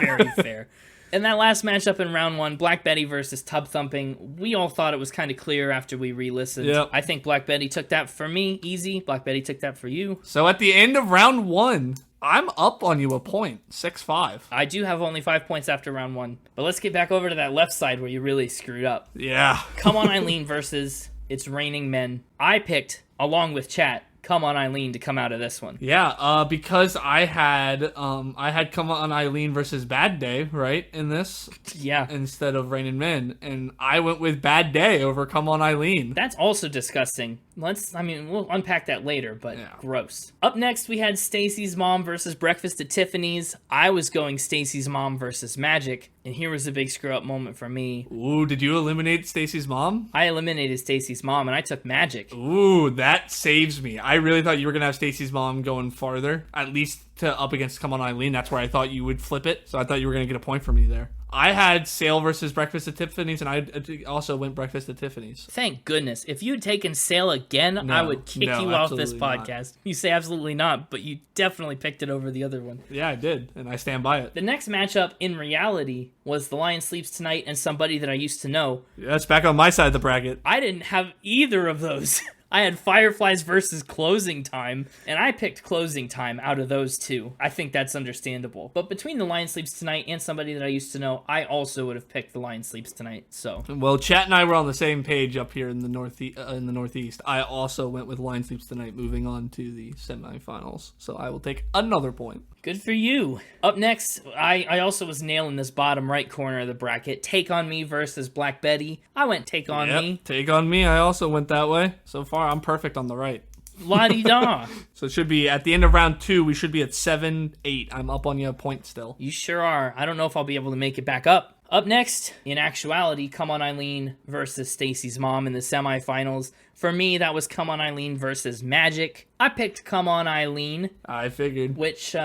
Very fair. In that last matchup in round 1, Black Betty versus Tub Thumping, we all thought it was kind of clear after we re-listened. Yep. I think Black Betty took that for me, easy. Black Betty took that for you. So at the end of round 1, I'm up on you a point, 6-5. I do have only 5 points after round 1. But let's get back over to that left side where you really screwed up. Yeah. Come On Eileen versus It's Raining Men. I picked, along with chat, Come On Eileen to come out of this one. Yeah, because I had Come On Eileen versus Bad Day, right, in this? Yeah. Instead of Rain Men, and I went with Bad Day over Come On Eileen. That's also disgusting. We'll unpack that later, but gross. Up next, we had Stacy's Mom versus Breakfast at Tiffany's. I was going Stacy's Mom versus Magic, and here was a big screw-up moment for me. Ooh, did you eliminate Stacy's mom? I eliminated Stacy's Mom, and I took Magic. Ooh, that saves me. I really thought you were going to have Stacy's Mom going farther, at least to up against Come On Eileen. That's where I thought you would flip it, so I thought you were going to get a point from me there. I had Sale versus Breakfast at Tiffany's, and I also went Breakfast at Tiffany's. Thank goodness. If you had taken Sale again, I would kick you off this podcast. Not. You say absolutely not, but you definitely picked it over the other one. Yeah, I did, and I stand by it. The next matchup, in reality, was The Lion Sleeps Tonight and Somebody That I Used to Know. Yeah, it's back on my side of the bracket. I didn't have either of those. I had Fireflies versus Closing Time, and I picked Closing Time out of those two. I think that's understandable. But between The Lion Sleeps Tonight and Somebody That I Used to Know, I also would have picked The Lion Sleeps Tonight. So, well, Chat and I were on the same page up here in the Northeast. I also went with Lion Sleeps Tonight, moving on to the semifinals. So I will take another point. Good for you. Up next, I also was nailing this bottom right corner of the bracket. Take On Me versus Black Betty. I went Take On Me. Take On Me. I also went that way. So far, I'm perfect on the right. La-di-da. So it should be, at the end of round 2, we should be at 7-8. I'm up on you a point still. You sure are. I don't know if I'll be able to make it back up. Up next, in actuality, Come On Eileen versus Stacy's Mom in the semifinals. For me, that was Come On Eileen versus Magic. I picked Come On Eileen. I figured. Which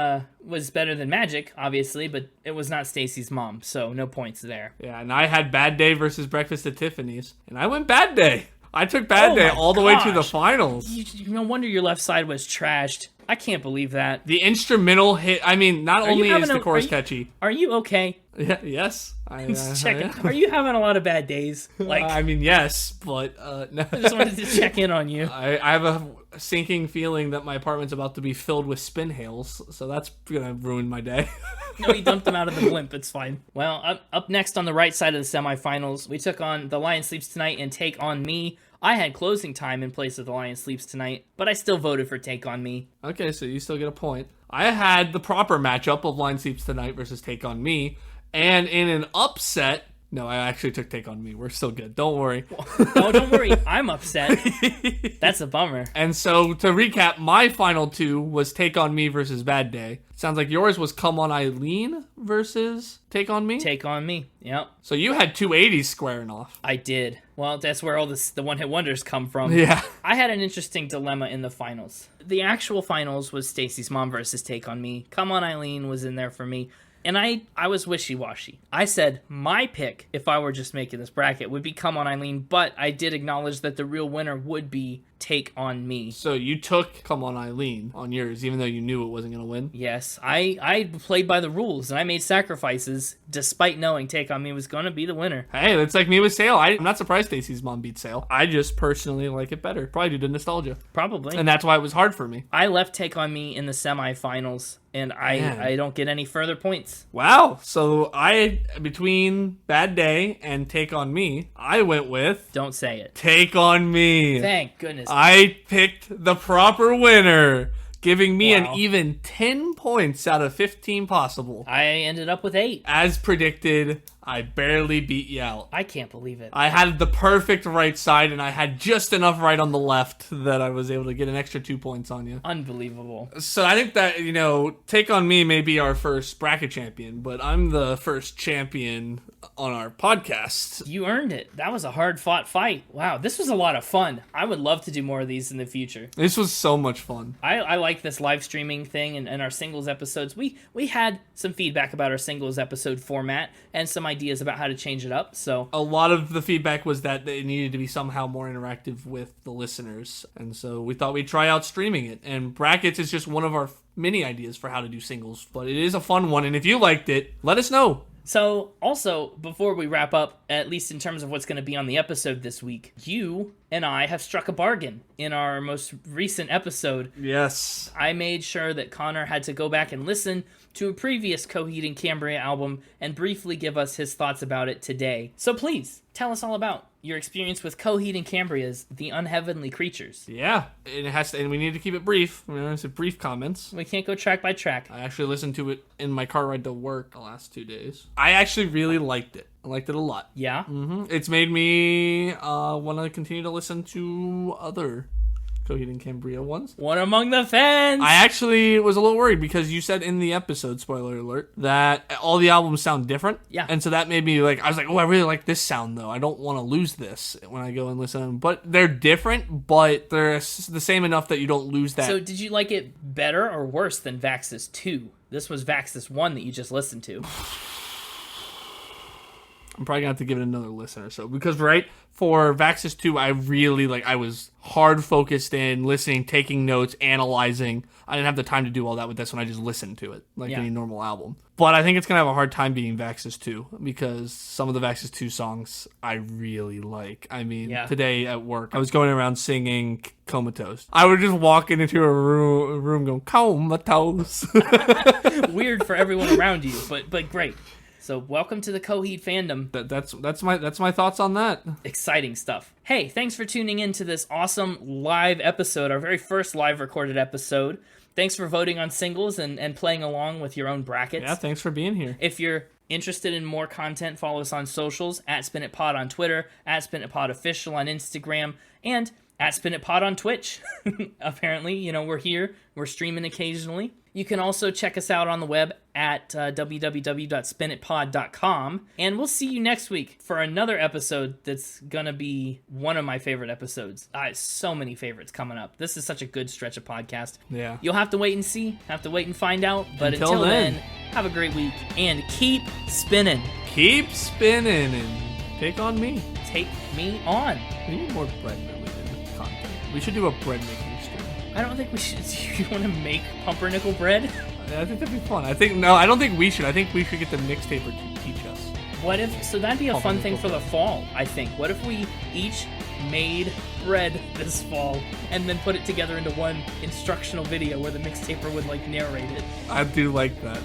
was better than Magic, obviously, but it was not Stacy's Mom, so no points there. Yeah, and I had Bad Day versus Breakfast at Tiffany's, and I went Bad Day. I took Bad Day all the way to the finals. No wonder your left side was trashed. I can't believe that. The instrumental hit, I mean, not only is the chorus catchy. Are you okay? Yeah, yes. Just checking. Are you having a lot of bad days? I mean, yes, but no. I just wanted to check in on you. I have a sinking feeling that my apartment's about to be filled with spin hails, so that's gonna ruin my day. No, you dumped them out of the blimp. It's fine. Well, up next on the right side of the semifinals, we took on The Lion Sleeps Tonight and Take On Me. I had Closing Time in place of The Lion Sleeps Tonight, but I still voted for Take On Me. Okay, so you still get a point. I had the proper matchup of Lion Sleeps Tonight versus Take On Me, and in an upset... No, I actually took Take On Me. We're still good. Don't worry. Oh, don't worry. I'm upset. That's a bummer. And so, to recap, my final two was Take On Me versus Bad Day. Sounds like yours was Come On Eileen versus Take On Me? Take On Me, yep. So you had 280s squaring off. I did. Well, that's where all the one-hit wonders come from. Yeah. I had an interesting dilemma in the finals. The actual finals was Stacy's Mom versus Take On Me. Come On Eileen was in there for me. And I was wishy-washy. I said my pick, if I were just making this bracket, would be Come On Eileen, but I did acknowledge that the real winner would be Take On Me. So you took Come On Eileen on yours, even though you knew it wasn't going to win? Yes, I played by the rules, and I made sacrifices despite knowing Take On Me was going to be the winner. Hey, that's like me with Sale. I'm not surprised Stacey's Mom beat Sale. I just personally like it better. Probably due to nostalgia. Probably. And that's why it was hard for me. I left Take On Me in the semifinals, and I don't get any further points. Wow. So between Bad Day and Take On Me, I went with... Don't say it. Take On Me. Thank goodness. I picked the proper winner, giving me Wow. an even 10 points out of 15 possible. I ended up with 8. As predicted, I barely beat you out. I can't believe it. I had the perfect right side, and I had just enough right on the left that I was able to get an extra 2 points on you. Unbelievable. So I think that, Take On Me may be our first bracket champion, but I'm the first champion on our podcast. You earned it. That was a hard-fought fight. Wow, this was a lot of fun. I would love to do more of these in the future. This was so much fun. I like this live streaming thing and our singles episodes. We had some feedback about our singles episode format and some ideas about how to change it up. So A lot of the feedback was that it needed to be somehow more interactive with the listeners. And so we thought we'd try out streaming it. And brackets is just one of our many ideas for how to do singles. But it is a fun one. And if you liked it, let us know. So, also, before we wrap up, at least in terms of what's going to be on the episode this week, you and I have struck a bargain in our most recent episode. Yes. I made sure that Connor had to go back and listen to a previous Coheed and Cambria album and briefly give us his thoughts about it today. So please, tell us all about your experience with Coheed and Cambria's The Unheavenly Creatures. Yeah. And we need to keep it brief. It's brief comments. We can't go track by track. I actually listened to it in my car ride to work the last 2 days. I actually really liked it. I liked it a lot. Yeah? It's made me want to continue to listen to other Coheed and Cambria ones. One among the fans! I actually was a little worried because you said in the episode, spoiler alert, that all the albums sound different. Yeah. And so that made me I was like, oh, I really like this sound though. I don't want to lose this when I go and listen to them. But they're different, but they're the same enough that you don't lose that. So did you like it better or worse than Vaxis 2? This was Vaxis 1 that you just listened to. I'm probably going to have to give it another listen or so. Because, for Vaxis 2, I really, I was hard focused in, listening, taking notes, analyzing. I didn't have the time to do all that with this one. I just listened to it, any normal album. But I think it's going to have a hard time beating Vaxis 2, because some of the Vaxis 2 songs I really like. I mean, today at work, I was going around singing Comatose. I would just walk into a room going, Comatose. Weird for everyone around you, but great. So welcome to the Coheed fandom. That's my thoughts on that. Exciting stuff. Hey, thanks for tuning in to this awesome live episode, our very first live recorded episode. Thanks for voting on singles and playing along with your own brackets. Yeah, thanks for being here. If you're interested in more content, follow us on socials, @SpinItPod on Twitter, @SpinItPodOfficial on Instagram, and @SpinItPod on Twitch. Apparently, we're here. We're streaming occasionally. You can also check us out on the web at www.spinitpod.com. And we'll see you next week for another episode that's going to be one of my favorite episodes. So many favorites coming up. This is such a good stretch of podcast. Yeah. You'll have to wait and see. Have to wait and find out. But until then, have a great week. And keep spinning. Keep spinning and take on me. Take me on. We need more bread-related content. We should do a bread-making stream. I don't think we should. You want to make pumpernickel bread? I think that'd be fun. I don't think we should. I think we should get the Mixtaper to teach us. What if? So that'd be a fun thing for the fall, I think. What if we each made bread this fall and then put it together into one instructional video where the Mixtaper would narrate it? I do like that.